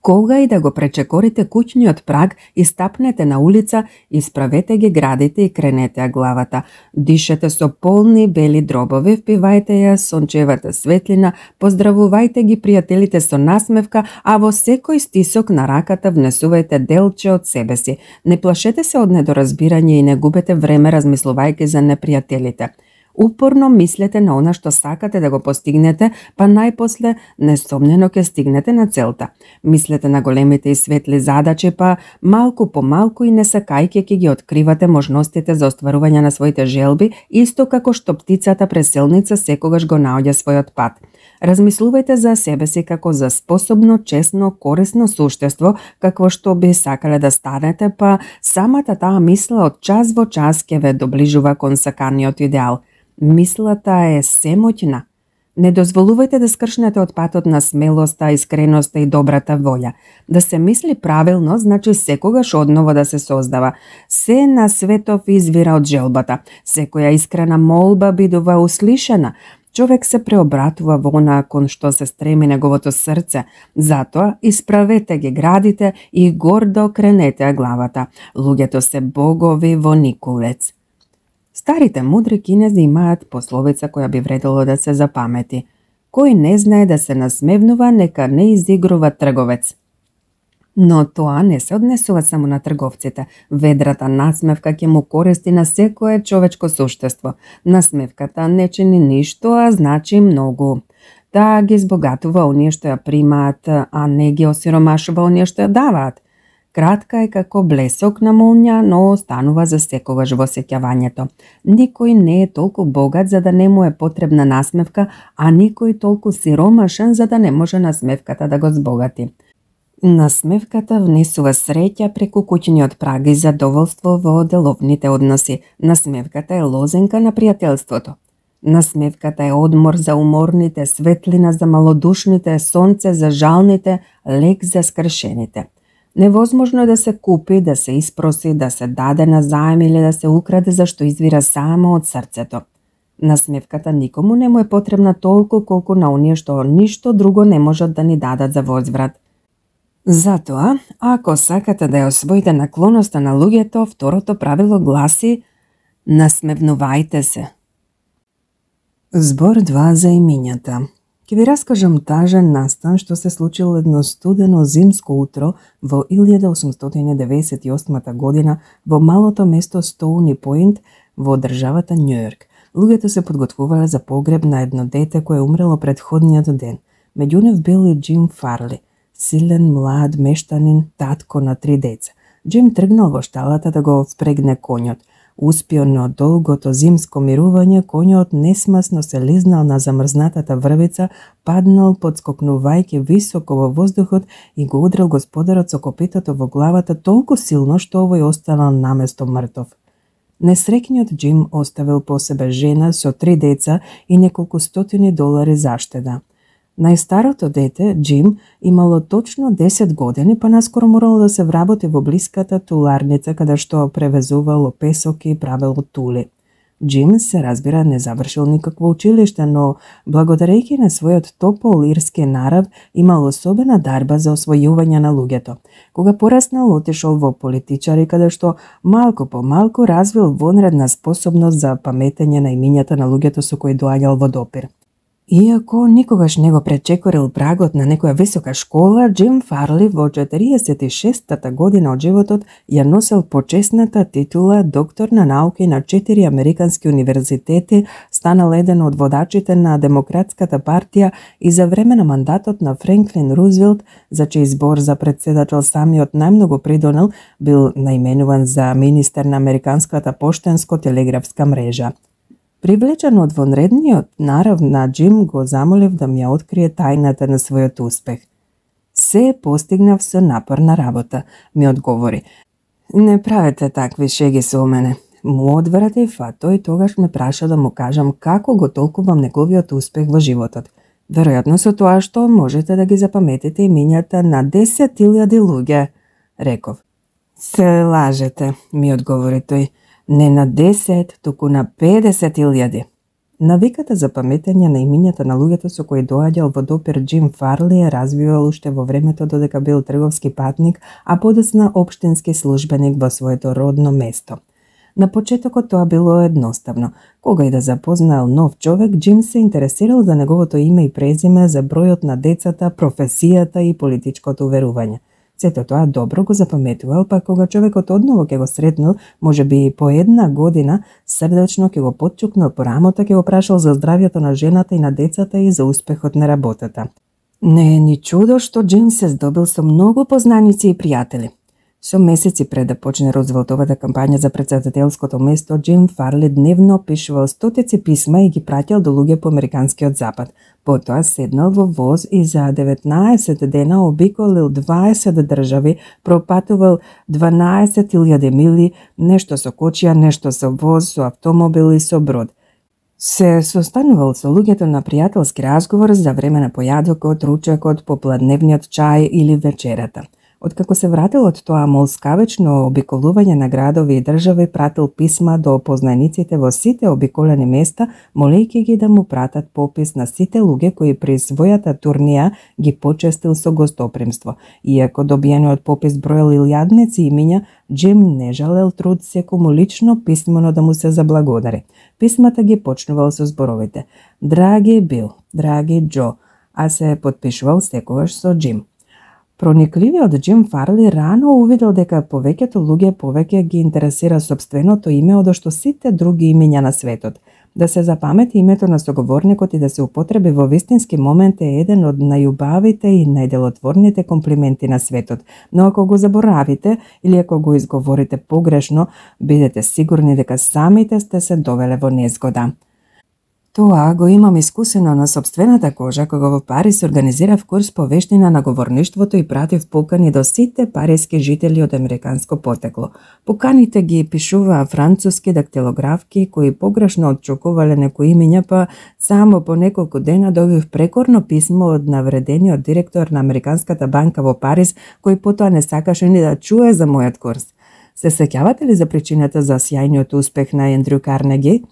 Кога и да го пречекорите куќниот праг и стапнете на улица, исправете ги градите и кренете ја главата. Дишете со полни бели дробови, впивајте ја сончевата светлина, поздравувајте ги пријателите со насмевка, а во секој стисок на раката внесувајте делче од себе си. Не плашете се од недоразбирање и не губете време размислувајќи за непријателите. Упорно мислете на она што сакате да го постигнете, па најпосле несомнено ќе стигнете на целта. Мислете на големите и светли задачи, па малку по малку и не сакајќи ќе ги откривате можностите за остварување на своите желби, исто како што птицата преселница секогаш го наоѓа својот пат. Размислувајте за себе си како за способно, честно, корисно суштество, какво што би сакале да станете, па самата таа мисла од час во час ќе ве доближува кон саканиот идеал. Мислата е семоќна. Не дозволувајте да скршнете од патот на смелоста, искреноста и добрата волја. Да се мисли правилно, значи секогаш одново да се создава. Се на светов извира од желбата. Секоја искрена молба бидува услишена. Човек се преобратува во она кон што се стреми неговото срце. Затоа исправете ги градите и гордо кренете главата. Луѓето се богови во никулец. Старите мудри кинези имаат пословица која би вредело да се запамети. Кој не знае да се насмевнува, нека не изигрува трговец. Но тоа не се однесува само на трговците. Ведрата насмевка ќе му користи на секое човечко суштество. Насмевката не чини ништо, а значи многу. Таа ги збогатува оние што ја примаат, а не ги осиромашува оние што ја даваат. Кратка е како блесок на молња, но останува за секогаш во сеќавањето. Никој не е толку богат за да не му е потребна насмевка, а никој толку сиромашен за да не може насмевката да го збогати. Насмевката внесува среќа преку куќниот праг и задоволство во деловните односи. Насмевката е лозенка на пријателството. Насмевката е одмор за уморните, светлина за малодушните, сонце за жалните, лек за скршените. Невозможно е да се купи, да се испроси, да се даде на заем или да се украде зашто извира само од срцето. Насмевката никому не му е потребна толку колку на оние што ништо друго не можат да ни дадат за возврат. Затоа, ако сакате да ја освоите наклоноста на луѓето, второто правило гласи: насмевнувајте се. Збор 2 за имињата. Ќе ви раскажам тажен настан што се случил едно студено зимско утро во 1898 година во малото место Стоуни Поинт во државата Њујорк. Луѓето се подготвувале за погреб на едно дете кое умрело предходниот ден. Меѓу нив бил и Џим Фарли, силен млад мештанин, татко на 3 деца. Џим тргнал во шталата да го впрегне конјот. Успион од долгото зимско мирување, конјот несмасно се лизнал на замрзнатата врвица, паднал подскокнувајќи високо во воздухот и го удрил господарот со копитото во главата толку силно што овој останал наместо мртов. Несреќниот Џим оставил по себе жена со 3 деца и неколку стотини долари заштеда. Најстарото дете, Џим, имало точно 10 години, па наскоро морало да се вработи во блиската туларница каде што превезувало песок и правело тули. Џим, се разбира, не завршил никакво училиште, но благодарејќи на својот топол ирски нарав имал особена дарба за освојување на луѓето. Кога пораснал, отишол во политичари каде што малку по малку развил вонредна способност за паметење на имињата на луѓето со кои доаѓал во допир. Иако никогаш не го пречекорил прагот на некоја висока школа, Джим Фарли во 46-та година од животот ја носел почесната титула доктор на науки на 4 американски универзитети, станал еден од водачите на Демократската партија и за време на мандатот на Франклин Рузвелт, за чиј избор за председател самиот најмногу придонел, бил наименуван за министер на Американската поштенско-телеграфска мрежа. Привлечен од вонредниот нарав на Джим, го замолив да ми ја открие тајната на својот успех. Се постигнав со напорна работа, ми одговори. Не правете такви шеги со мене. Му одвратив, а тој тогаш ме праша да му кажам како го толкувам неговиот успех во животот. Веројатно со тоа што можете да ги запаметите имињата на 10.000 луѓе, реков. Се лажете, ми одговори тој. Не на 10, туку на 50.000. Навиката за паметење на имињата на луѓето со кои доаѓал во допир Джим Фарли ја развивал уште во времето додека бил трговски патник, а подоцна општински службеник во своето родно место. На почетокот тоа било едноставно. Кога и да запознаел нов човек, Джим се интересирал за неговото име и презиме, за бројот на децата, професијата и политичкото уверување. Сето тоа добро го запаметувал, па кога човекот одново ќе го сретнал, може би по една година, срдечно ќе го потчукнал по рамото, ќе го прашал за здравјето на жената и на децата и за успехот на работата. Не е ни чудо што Джим се здобил со многу познаници и пријатели. Со месеци пред да почне Рузвелтовата кампања за претседателското место, Джим Фарли дневно пишувал стотици писма и ги праќал до луѓе по американскиот запад. Потоа седнал во воз и за 19 дена обиколил 20 држави, пропатувал 12.000 мили, нешто со кочија, нешто со воз, со автомобил и со брод. Се состанувал со луѓето на пријателски разговор за време на појадокот, ручекот, попладневниот чај или вечерата. Откако се вратил од тоа молскавечно обиколување на градови и држави, пратил писма до познаниците во сите обиколени места, молејќи ги да му пратат попис на сите луѓе кои при својата турнија ги почестил со гостопримство. Иако добиениот попис броел илјадници имиња, Джим не жалел труд секому лично писмено да му се заблагодари. Писмата ги почнувал со зборовите: "Драги Бил, драги Џо", а се потпишувал секогаш со Джим. Проникливиот Джим Фарли рано увидел дека повеќето луѓе повеќе ги интересира сопственото име одошто сите други имиња на светот. Да се запамети името на соговорникот и да се употреби во вистински момент е еден од најубавите и најделотворните комплименти на светот, но ако го заборавите или ако го изговорите погрешно, бидете сигурни дека самите сте се довеле во незгода. Тоа го имам искусено на сопствената кожа кога во Париз организирав курс по вештина на говорништвото и пратив покани до сите париски жители од американско потекло. Поканите ги пишуваа француски дактилографки кои погрешно отчукувале некои имиња, па само по неколку дена добив прекорно писмо од навредениот директор на Американската банка во Париз, кој потоа не сакаше ни да чуе за мојот курс. Се сеќавате ли за причината за сјајниот успех на Ендрю Карнеги?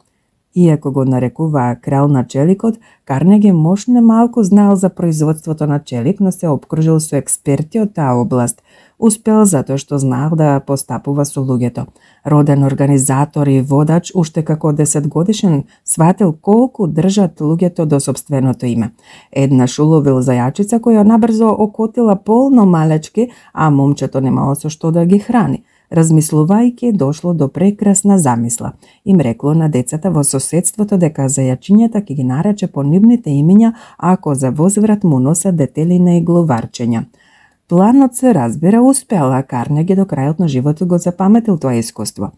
Иако го нарекуваа крал на челикот, Карнеги мошне малку знаел за производството на челик, но се обкружил со експерти од таа област. Успел затоа што знаел да постапува со луѓето. Роден организатор и водач, уште како 10 годишен, сватил колку држат луѓето до сопственото име. Еднаш уловил зајачица која набрзо окотила полно малечки, а момчето немало со што да ги храни. Размислувајќи, дошло до прекрасна замисла. Им рекло на децата во соседството дека зајачињата ќе ги нарече по нивните имиња, ако за возврат му носат детелина и глуварчења. Планот се разбира успеал, а Карнеги до крајот на животот го запаметил тоа искуство.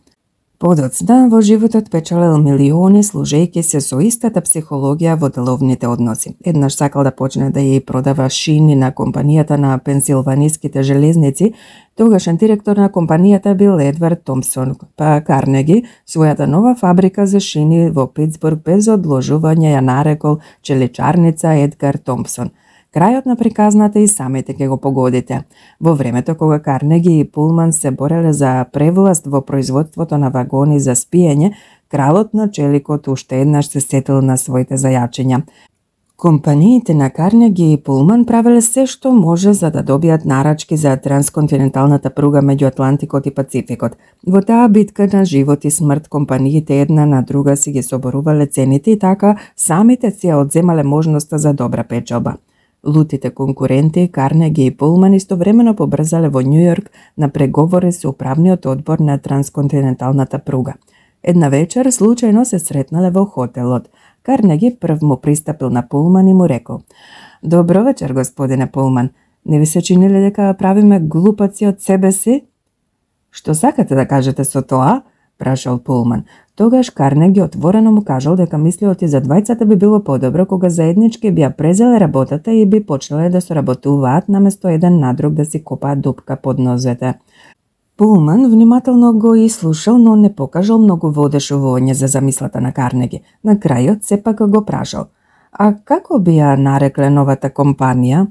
Подоцна во животот печалел милиони служејќи се со истата психологија во деловните односи. Еднаш сакал да почне да ја продава шини на компанијата на пенсилваниските железници. Тогашен директор на компанијата бил Едвард Томпсон, па Карнеги својата нова фабрика за шини во Питсбург без одложување ја нарекол челичарница Едгар Томпсон. Крајот на приказната и самите ќе го погодите. Во времето кога Карнеги и Пулман се бореле за превласт во производството на вагони за спиење, кралот на челикот уште еднаш се сетил на своите зајачиња. Компаниите на Карнеги и Пулман правеле се што може за да добијат нарачки за трансконтиненталната пруга меѓу Атлантикот и Пацификот. Во таа битка на живот и смрт компаниите една на друга си ги соборувале цените и така самите си ја одземале можноста за добра печалба. Лутите конкуренти Карнеги и Пулман истовремено побрзале во Њујорк на преговори со управниот одбор на трансконтиненталната пруга. Една вечер случајно се сретнале во хотелот. Карнеги прв му пристапил на Пулман и му рекол: "Добро вечер, господине Пулман. Не ви се чиниле дека правиме глупаци од себе си?" "Што сакате да кажете со тоа?" прашал Пулман. Тогаш Карнеги отворено му кажал дека мислиот и за двајцата би било подобро кога заеднички би ја презеле работата и би почнале да соработуваат наместо еден на друг да си копаат дупка под нозете. Пулман внимателно го изслушал, но не покажал многу воодушевување за замислата на Карнеги. На крајот сепак го прашал: "А како би ја нарекле новата компанија?"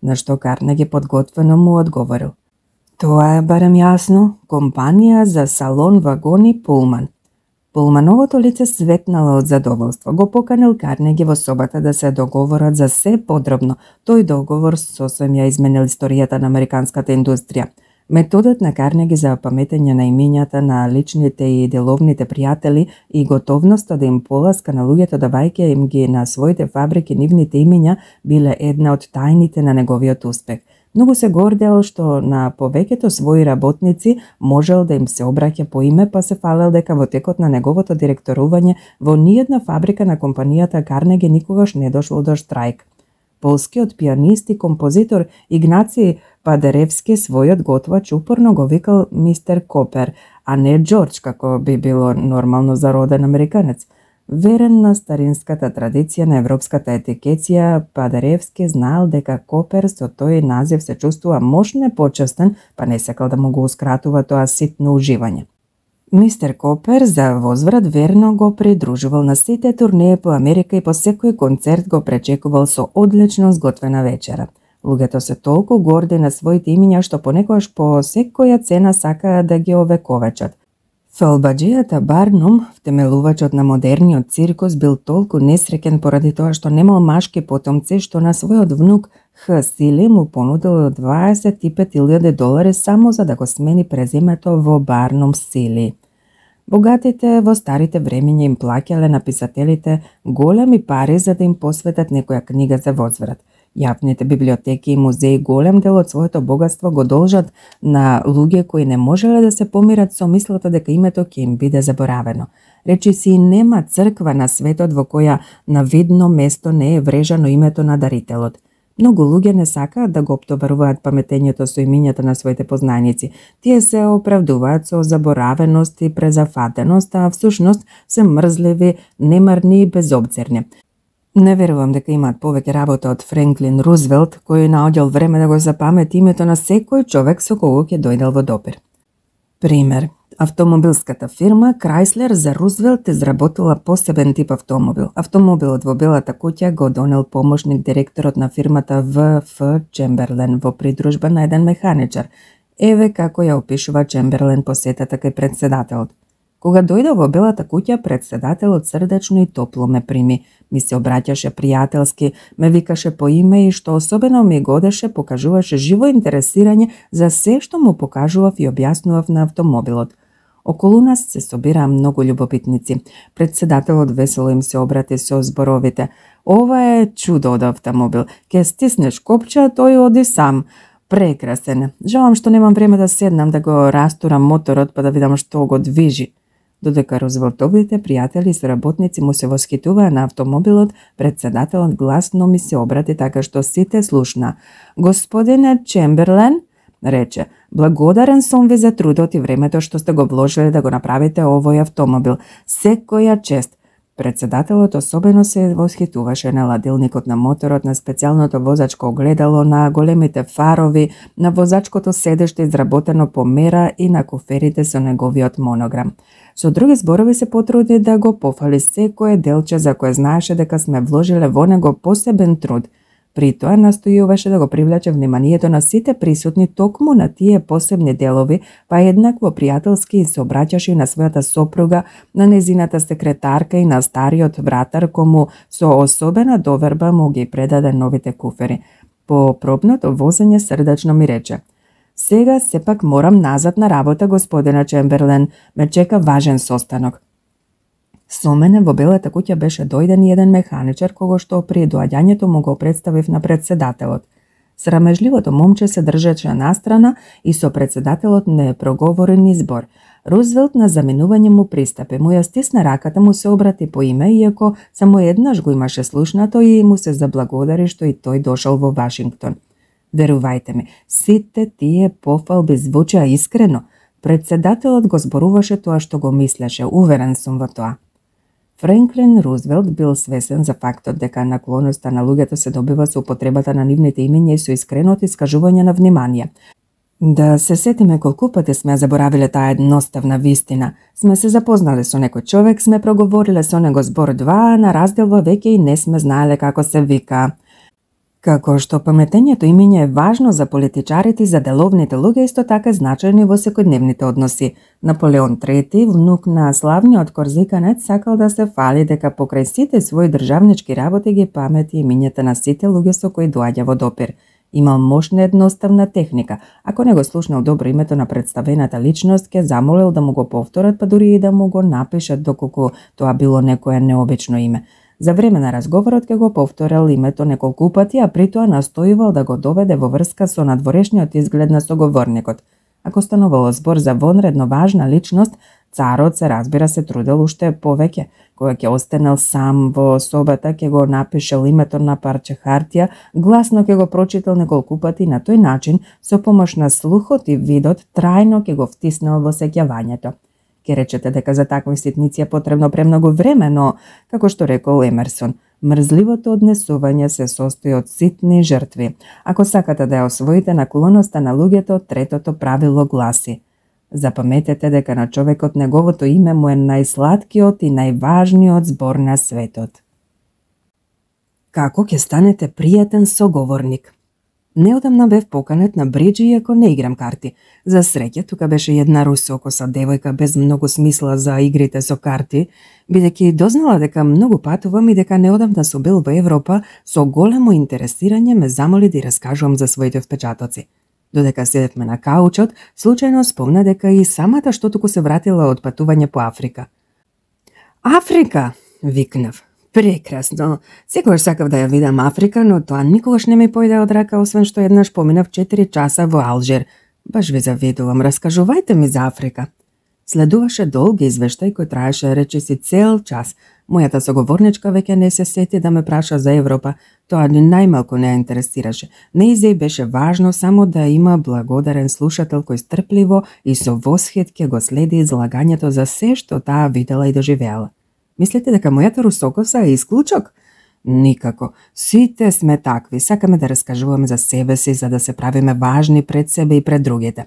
На што Карнеги подготвено му одговорил: "Тоа е барем јасно, компанија за салон вагони Пулман." Пулмановото лице светнало од задоволство. Го поканил Карнеги во собата да се договорат за се подробно. Тој договор сосем ја изменил историјата на американската индустрија. Методот на Карнеги за паметење на имињата на личните и деловните пријатели и готовноста да им поласка на луѓето давајќи им ги на своите фабрики нивните имиња биле една од тајните на неговиот успех. Многу се гордел што на повеќето своји работници можел да им се обраќа по име, па се фалел дека во текот на неговото директорување во ниедна фабрика на компанијата Карнеги никогаш не дошло до штрајк. Полскиот пианист и композитор Игнаци Падаревски својот готвач упорно го викал мистер Копер, а не Џорџ, како би било нормално за роден американец. Верен на старинската традиција на европската етикеција, Падаревски знаел дека Копер со тој назив се чувствува мощно почестен, па не сакал да му гоускратува тоа ситно уживање. Мистер Копер за возврат верно го придружувал на сите турнеи по Америка и по секој концерт го пречекувал со одлично сготвена вечера. Луѓето се толку горди на своите имиња што понекогаш по секоја цена сакаат да ги овековечат. Фалбаџијата Барнум, втемелувачот на модерниот циркус, бил толку несреќен поради тоа што немал машки потомци што на својот внук Х. Сили му понудил $25,000 само за да го смени презимето во Барнум Сили. Богатите во старите времиња им плаќале на писателите големи пари за да им посветат некоја книга за возврат. Јавните библиотеки и музеи голем дел од своето богатство го должат на луѓе кои не можеле да се помират со мислата дека името ќе им биде заборавено. Речиси, нема црква на светот во која на видно место не е врежано името на дарителот. Многу луѓе не сакаат да го оптоваруваат паметењето со имињата на своите познаници. Тие се оправдуваат со заборавеност и презафатеност, а всушност се мрзливи, немарни и безобзирни. Не верувам дека имаат повеќе работа од Френклин Рузвелт, кој наоѓал време да го запамети името на секој човек со кого ќе дојдел во допир. Пример. Автомобилската фирма Chrysler за Рузвелт изработила посебен тип автомобил. Автомобилот во белата куќа го донел помошник директорот на фирмата В.Ф. Чемберлен во придружба на еден механичар. Еве како ја опишува Чемберлен посетата кај председателот. Кога дојдов во белата куќа, председателот срдечно и топло ме прими. Ми се обраќаше пријателски, ме викаше по име и што особено ми годеше, покажуваше живо интересирање за се што му покажував и објаснував на автомобилот. Околу нас се собираа многу љубопитници. Председателот весело им се обрати со зборовите: "Ова е чудо од автомобил. Ке стиснеш копче, тој оди сам. Прекрасен. Жалам што немам време да седнам да го растурам моторот па да видам што го движи." Додека Рузвелтовите пријатели и соработници му се восхитуваа на автомобилот, председателот гласно ми се обрати така што сите слушна. "Господине Чемберлен," рече, "благодарен сум ви за трудот и времето што сте го вложили да го направите овој автомобил. Секоја чест." Председателот особено се восхитуваше на ладилникот на моторот, на специјалното возачко огледало, на големите фарови, на возачкото седеште изработено по мера и на куферите со неговиот монограм. Со други зборови се потруди да го пофали секое делче за кое знаеше дека сме вложиле во него посебен труд. При тоа настојуваше да го привлече вниманието на сите присутни токму на тие посебни делови, па еднакво пријателски се обраќаше и на својата сопруга, на незината секретарка и на стариот вратар, кому со особена доверба му ги предаде новите куфери. По пробното возење срдечно ми рече: "Сега сепак морам назад на работа, господина Чемберлен, ме чека важен состанок." Со мене во Белата куќа беше дојден и еден механичар, кого што при доаѓањето му го представив на председателот. Срамежливото момче се држеше настрана и со председателот не проговори ни збор. Рузвелт на заминување му пристапи, му ја стисна раката, му се обрати по име, иако само еднаш го имаше слушнато, и му се заблагодари што и тој дошол во Вашингтон. Верувајте ми, сите тие пофалби звучеа искрено. Председателот го зборуваше тоа што го мислеше, уверен сум во тоа. Франклин Рузвелт бил свесен за фактот дека наклоноста на луѓето се добива со употребата на нивните имиња и со искреното искажување на внимание. Да се сетиме колку пати сме заборавиле таа едноставна вистина. Сме се запознали со некој човек, сме проговориле со него збор два, а на разделва веќе и не сме знаеле како се вика. Како што паметењето имиња е важно за политичарите и за деловните луѓе, исто така е значајно и во секојдневните односи. Наполеон III, внук на славниот корзиканец, сакал да се фали дека покрај сите своји државнички работи ги памети имињата на сите луѓе со кои доаѓа во допир. Имал мощна едноставна техника. Ако не го слушнал добро името на представената личност, ке замолил да му го повторат, па дури и да му го напишат доколку тоа било некое необично име. За време на разговорот ке го повторил името неколку пати, а при тоа настојувал да го доведе во врска со надворешниот изглед на соговорникот. Ако станувало збор за вонредно важна личност, царот се разбира се трудел уште повеќе. Кога ќе останал сам во собата, ќе го напишел името на парче хартија, гласно ќе го прочитал неколку пати и на тој начин, со помош на слухот и видот, трајно ќе го втиснал во сеќавањето. Ке речете дека за такви ситници е потребно премногу време, но, како што рекол Емерсон, мрзливото однесување се состои од ситни жртви. Ако сакате да ја освоите наклоноста на луѓето, третото правило гласи: запаметете дека на човекот неговото име му е најслаткиот и најважниот збор на светот. Како ќе станете пријатен соговорник? Неодамна бев поканет на бриџи, иако не играм карти. За среќа, тука беше една русокоса девојка без многу смисла за игрите со карти, бидејќи дознала дека многу патувам и дека неодамна сум бил во Европа, со големо интересирање ме замоли да ја раскажувам за своите впечатоци. Додека седевме на каучот, случајно спомна дека и самата што туку се вратила од патување по Африка. Африка, викнав. Прекрасно. Секогаш сакав да ја видам Африка, но тоа никогаш не ми појде од рака, освен што еднаш поминав 4 часа во Алжир. Баш ви завидувам, раскажувајте ми за Африка. Следуваше долг извештај кој траеше речиси цел час. Мојата соговорничка веќе не се сети да ме праша за Европа. Тоа ни најмалку не ја интересираше. Нејзе беше важно само да има благодарен слушател кој стрпливо и со восхит ќе го следи излагањето за се што таа видела и доживеала. Мислите дека мојата русокоса е исклучок? Никако. Сите сме такви. Сакаме да раскажуваме за себе си, за да се правиме важни пред себе и пред другите.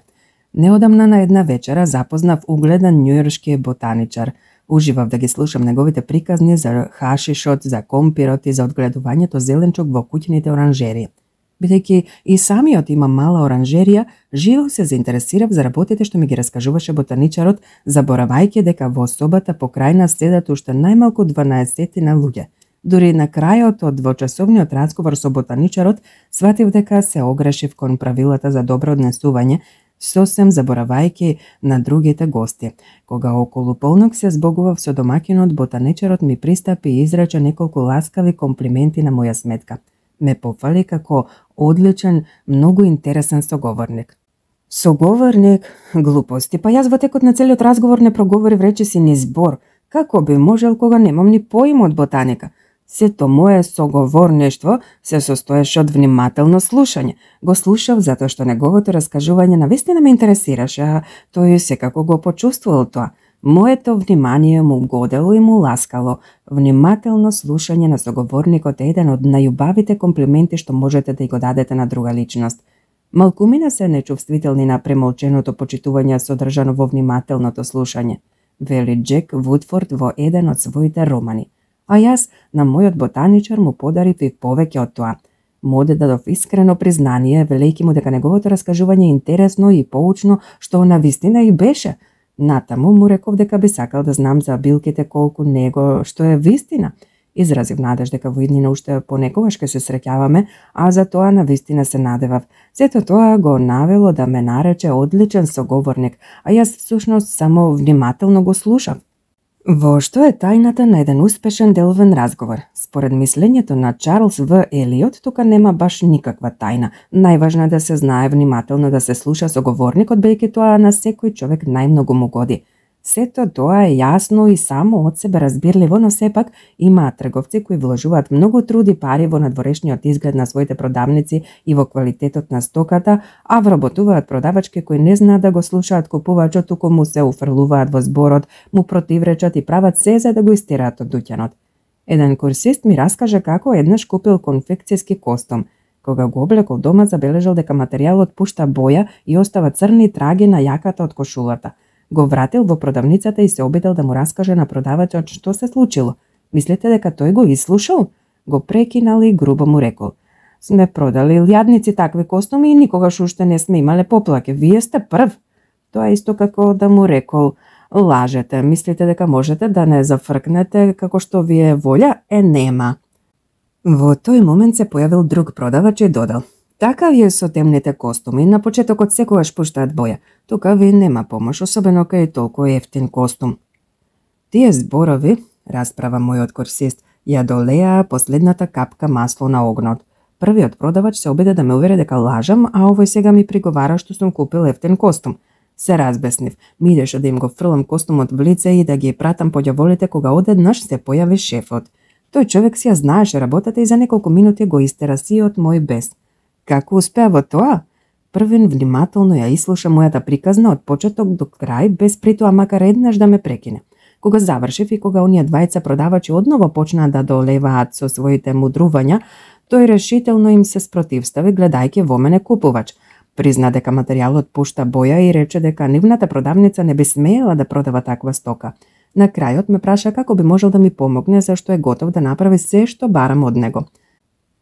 Неодамна на една вечера запознав угледен њујоршки ботаничар. Уживав да ги слушам неговите приказни за хашишот, за компирот и за одгледувањето зеленчук во куќните оранжерии. Бидејќи и самиот има мала оранжерија, живо се заинтересирав за работите што ми ги раскажуваше ботаничарот, заборавајќи дека во собата покрај нас седат уште најмалку 12 на луѓе. Дури на крајот од двочасовниот разговор со ботаничарот, сватив дека се огрешив кон правилата за добро однесување, сосем заборавајќи на другите гости. Кога околу полнок се збогував со домакинот, ботаничарот ми пристапи и изрече неколку ласкави комплименти на моја сметка. Ме пофали како одличен, многу интересен соговорник. Соговорник? Глупости, па јас во текот на целиот разговор не проговорив речиси ни збор. Како би можел кога немам ни поим од ботаника? Сето мое соговорништво се состоеше од внимателно слушање. Го слушав затоа што неговото раскажување навистина ме интересираше, а тој секако го почувствувал тоа. Моето внимание му годело и му ласкало. Внимателно слушање на соговорникот е еден од најубавите комплименти што можете да ја го дадете на друга личност. Малкумина се нечувствителни на премолченото почитување содржано во внимателното слушање, вели Джек Вудфорд во еден од своите романи. А јас на мојот ботаничар му подарив и повеќе од тоа. му дадов искрено признание, велејќи му дека неговото раскажување е интересно и поучно, што навистина и беше. Натаму му реков дека би сакал да знам за билките колку него што е вистина. Изразив надеж дека во иднина уште понекогаш ќе се среќаваме, а за тоа навистина се надевав. Сето тоа го навело да ме нарече одличен соговорник, а јас всушност само внимателно го слушав. Во што е тајната на еден успешен деловен разговор? Според мислењето на Чарлс В. Елиот, тука нема баш никаква тајна. Најважно е да се знае внимателно да се слуша соговорникот, бидејќи тоа на секој човек најмногу му годи. Сето тоа е јасно и само од себе разбирливо, но сепак имаат трговци кои вложуваат многу труд и пари во надворешниот изглед на своите продавници и во квалитетот на стоката, а вработуваат продавачки кои не знаат да го слушаат купувачот, туку му се уфрлуваат во зборот, му противречат и прават се за да го истераат од дуќанот. Еден курсист ми раскажа како еднаш купил конфекцијски костум. Кога го облекол дома, забележал дека материјалот пушта боја и остава црни траги на јаката од кошулата. Го вратил во продавницата и се обидел да му раскаже на продавачот што се случило. Мислите дека тој го изслушал? Го прекинал и грубо му рекол: "Сме продали илјадници такви костуми и никогаш уште не сме имале поплаки. Вие сте прв." Тоа е исто како да му рекол: "Лажете, мислите дека можете да не зафркнете како што ви е волја? Нема." Во тој момент се појавил друг продавач и додал: "Така ви е со темните костуми, на почетокот секогаш пуштаат боја. Тука ви нема помош, особено кај толку ефтин костум." Тие зборови, расправа мојот курсист, ја долеа последната капка масло на огнот. Првиот продавач се обиде да ме увери дека лажам, а овој сега ми приговара што сум купил ефтин костум. Се разбеснив, ми идеше да им го фрлам костумот в лице и да ги пратам по ѓаволите кога одеднаш се појави шефот. Тој човек си ја знаеше работата и за неколку минути го истера сиот мој бес. Како успеа во тоа? Првин внимателно ја ислуша мојата приказна од почеток до крај, без притоа макар еднаш да ме прекине. Кога завршив и кога оние двајца продавачи одново почнаа да долеваат со своите мудрувања, тој решително им се спротивстави гледајќи во мене купувач. Призна дека материјалот пушта боја и рече дека нивната продавница не би смеела да продава таква стока. На крајот ме праша како би можел да ми помогне, зашто е готов да направи се што барам од него.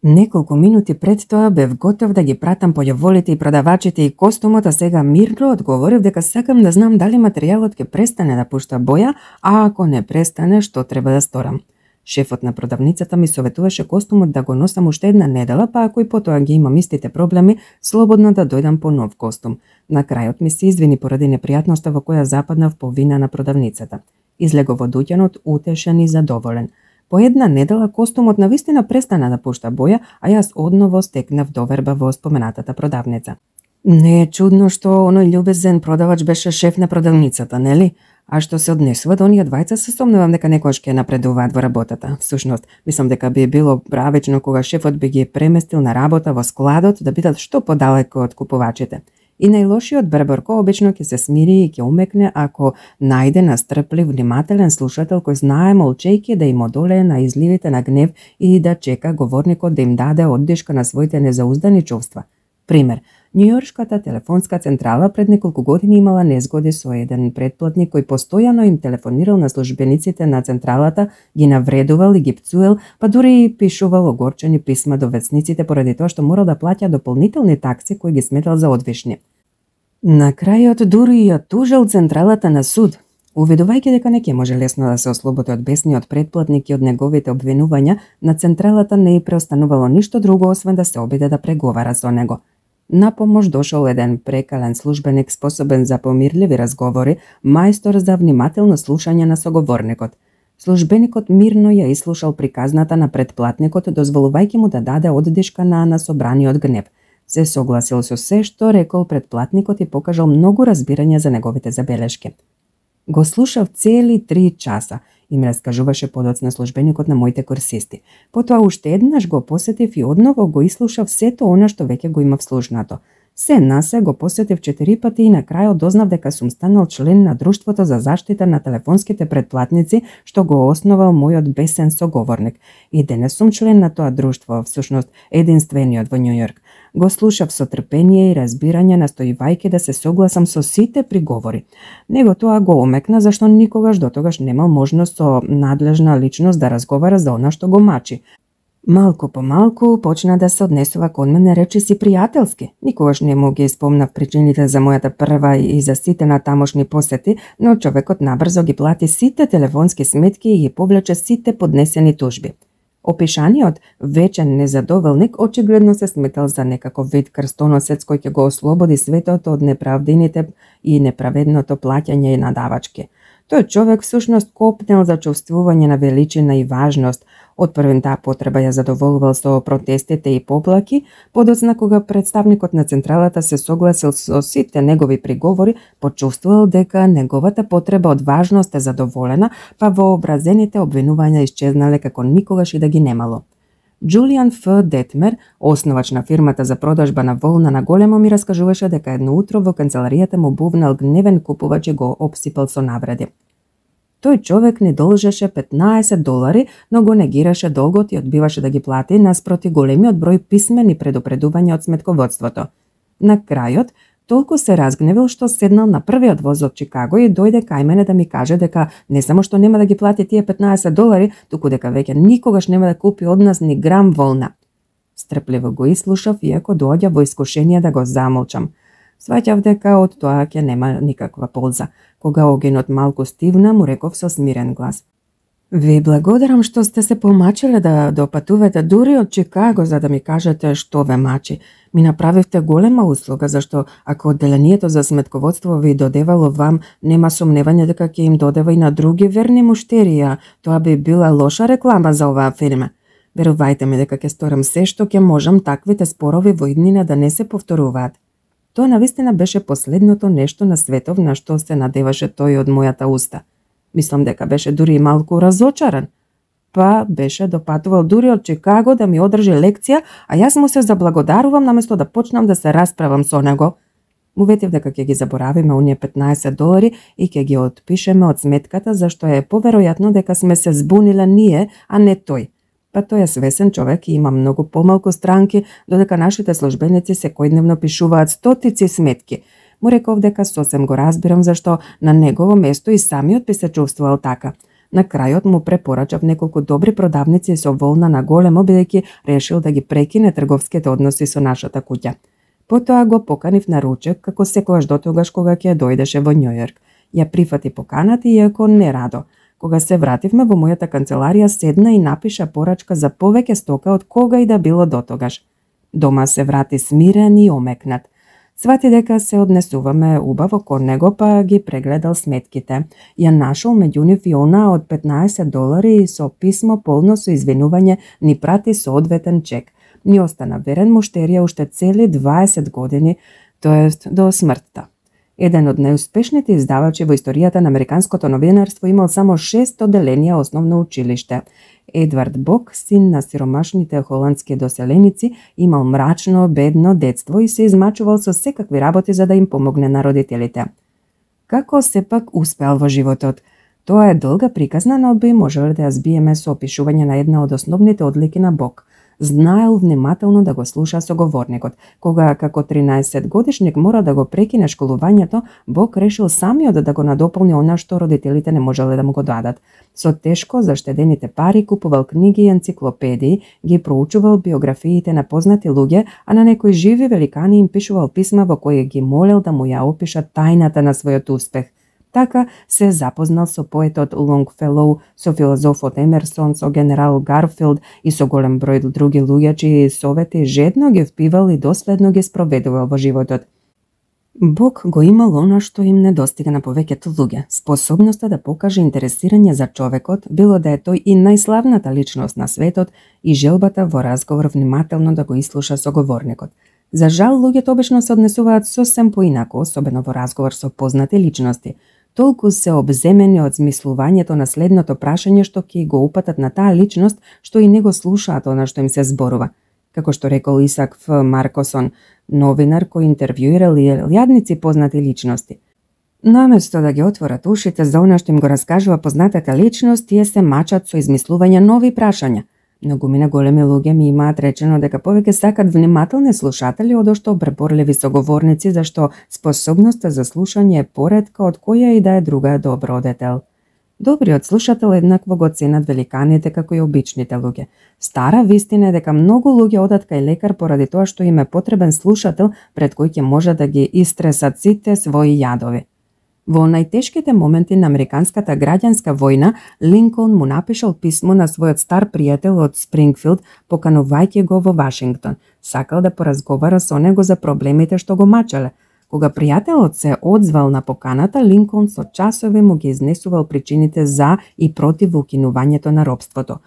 Неколку минути пред тоа бев готов да ги пратам појаволите и продавачите и костумот, а сега мирно одговорив дека сакам да знам дали материјалот ќе престане да пушта боја, а ако не престане, што треба да сторам. Шефот на продавницата ми советуваше костумот да го носам уште една недела, па ако и потоа ги имам истите проблеми, слободно да дојдам по нов костум. На крајот ми се извини поради непријатноста во која западнав по вина на продавницата. Излего во дуќанот утешен и задоволен. По една недела костумот навистина престана да пушта боја, а јас одново стекнав доверба во споменатата продавница. Не е чудно што оној љубезен продавач беше шеф на продавницата, нели? А што се однесува до оние двајца, се сомневам дека некојаш ќе напредуваат во работата. Всушност, мислам дека би било правично кога шефот би ги преместил на работа во складот да бидат што подалеку од купувачите. И најлошиот берберко обично ќе се смири и ќе умекне ако најде настрплив, внимателен слушател кој знае молчејќи да им одолее на изливите на гнев и да чека говорникот да им даде оддишка на своите незауздани чувства. Пример, Њујоршката телефонска централа пред неколку години имала незгоди со еден претплатник кој постојано им телефонирал на службениците на централата, ги навредувал и ги пцуел, па дури и пишувал огорчени писма до весниците поради тоа што морал да плаќа дополнителни такси кои ги сметал за одвишни. На крајот дури ја тужал централата на суд, увидувајќи дека не ќе може лесно да се ослободи од бесниот претплатник и од неговите обвинувања, на централата не и преостанувало ништо друго освен да се обиде да преговара со него. На помош дошол еден прекален службеник способен за помирливи разговори, мајстор за внимателно слушање на соговорникот. Службеникот мирно ја ислушал приказната на претплатникот, дозволувајќи му да даде оддишка на собраниот гнев. Се согласил со се што рекол претплатникот и покажал многу разбирање за неговите забелешки. Го слушав цели 3 часа и ми раскажуваше подоцна службеникот на моите курсисти. Потоа уште еднаш го посетив и одново го ислушав сето она што веќе го имав слушнато. Се на се го посетив 4 пати и на крајот дознав дека сум станал член на Друштвото за заштита на телефонските претплатници што го основал мојот бесен соговорник. И денес сум член на тоа друштво, всушност единствениот во Њујорк. Го слушав со трпение и разбирање, настојувајќи да се согласам со сите приговори. Него тоа го омекна зашто никогаш дотогаш немал можност со надлежна личност да разговара за она што го мачи. Малку по малку почна да се однесува кон мене речиси пријателски. Никогаш не му ги спомнав причините за мојата прва и за сите на тамошни посети, но човекот набрзо ги плати сите телефонски сметки и ги повлече сите поднесени тужби. Опишаниот вечен незадоволник очигледно се сметал за некаков вид крстоносец кој ќе го ослободи светот од неправдините и неправедното плаќање на давачки. Тој човек всушност копнел за чувствување на величина и важност. Од првен таа потреба ја задоволувал со протестите и поплаки, подоцна кога представникот на централата се согласил со сите негови приговори, почувствувал дека неговата потреба од важност е задоволена, па вообразените обвинувања исчезнале како никогаш и да ги немало. Джулијан Ф. Детмер, основач на фирмата за продажба на волна на големо, ми раскажуваше дека едно утро во канцеларијата му бувнал гневен купувач и го обсипал со навреди. Тој човек не должеше $15, но го негираше долгот и одбиваше да ги плати наспроти големиот број писмени предупредувања од сметководството. На крајот, толку се разгневил што седнал на првиот воз од Чикаго и дојде кај мене да ми каже дека не само што нема да ги плати тие $15, туку дека веќе никогаш нема да купи од нас ни грам волна. Стрпливо го ислушав, иако доаѓа во искушение да го замолчам. Сваќав дека од тоа ќе нема никаква полза. Кога огенот малку стивна, му реков со смирен глас: "Ви благодарам што сте се помачиле да допатувате дури од Чикаго за да ми кажете што ве мачи. Ми направивте голема услуга, зашто ако одделението за сметководство ви додевало вам, нема сомневање дека ќе им додева и на други верни муштерија. Тоа би била лоша реклама за оваа фирма. Верувајте ми дека ќе сторам се што ќе можам таквите спорови во иднина да не се повторуваат." Тоа навистина беше последното нешто на светов на што се надеваше тој од мојата уста. Мислам дека беше дури и малку разочаран. Па беше допатувал дури од Чикаго да ми одржи лекција, а јас му се заблагодарувам наместо да почнам да се расправам со него. Му ветив дека ќе ги заборавиме оние $15 и ќе ги отпишеме од сметката, зашто е поверојатно дека сме се збуниле ние, а не тој. Па тој е свесен човек и има многу помалку странки, додека нашите службеници секојдневно пишуваат стотици сметки. Му реков дека сосем го разбирам зашто на негово место и самиот би се чувствувал така. На крајот му препорачав неколку добри продавници со волна на големо, бидејќи решил да ги прекине трговските односи со нашата куќа. Потоа го поканив на ручек, како секогаш дотогаш кога ќе дојдеше во Њујорк. Ја прифати поканата, иако не радо. Кога се вративме во мојата канцеларија, седна и напиша порачка за повеќе стока од кога и да било дотогаш. Дома се врати смирен и омекнат. Свати дека се однесуваме убаво кон него, па ги прегледал сметките. Ја нашол меѓу нив и она од $15 и со писмо полно со извинување ни прати соодветен чек. Ни остана верен муштерија уште цели 20 години, тоест до смртта. Еден од најуспешните издавачи во историјата на американското новинарство имал само 6 одделенија основно училиште. Едвард Бок, син на сиромашните холандски доселеници, имал мрачно, бедно детство и се измачувал со секакви работи за да им помогне на родителите. Како сепак успеал во животот? Тоа е долга приказна, но би можеле да ја збиеме со опишување на една од основните одлики на Бок. Знаел внимателно да го слуша соговорникот. Кога како 13 годишник мора да го прекине школувањето, Бок решил самиот да го надополни она што родителите не можеле да му го дадат. Со тешко заштедените пари купувал книги и енциклопедии, ги проучувал биографиите на познати луѓе, а на некои живи великани им пишувал писма во кои ги молел да му ја опишат тајната на својот успех. Така се запознал со поетот Лонгфелоу, со филозофот Емерсон, со генерал Гарфилд и со голем број други луѓе чии совети жедно ги впивал и доследно ги спроведувал во животот. Бог го имал она што им недостига на повеќето луѓе, способноста да покаже интересирање за човекот, било да е тој и најславната личност на светот, и желбата во разговор внимателно да го ислуша соговорникот. За жал, луѓето обично се однесуваат сосем поинако, особено во разговор со познати личности. Толку се обземени од змислувањето на следното прашање што ќе го упатат на таа личност, што и не го слушаат она што им се зборува. Како што рекол Исак Ф. Маркосон, новинар кој интервјуирал илјадници познати личности. Наместо да ги отворат ушите за она што им го раскажува познатата личност, тие се мачат со измислување нови прашања. Многумина големи луѓе ми имаат речено дека повеќе сакат внимателни слушатели одошто препорливи соговорници, зашто способноста за слушање е поретка од која и да е друга добродетел. Добриот слушател еднакво го ценат великаните како и обичните луѓе. Стара вистина е дека многу луѓе одат кај лекар поради тоа што им е потребен слушател пред кој ќе може да ги истресат сите своји јадови. Во најтешките моменти на американската граѓанска војна, Линколн му напишал писмо на својот стар пријател од Спрингфилд, поканувајќи го во Вашингтон. Сакал да поразговара со него за проблемите што го мачеле. Кога пријателот се одзвал на поканата, Линколн со часови му ги изнесувал причините за и против укинувањето на робството.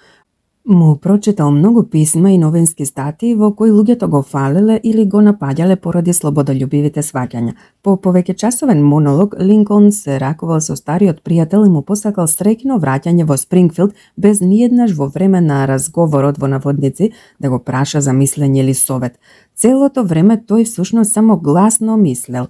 Му прочитал многу писма и новински статии во кои луѓето го фалеле или го напаѓале поради слободолюбивите сваќања. По повеќе часовен монолог, Линколн се ракувал со стариот пријател и му посакал среќно враќање во Спрингфилд без ниеднаш во време на разговорот во наводници да го праша за мислење или совет. Целото време тој всушност само гласно мислел.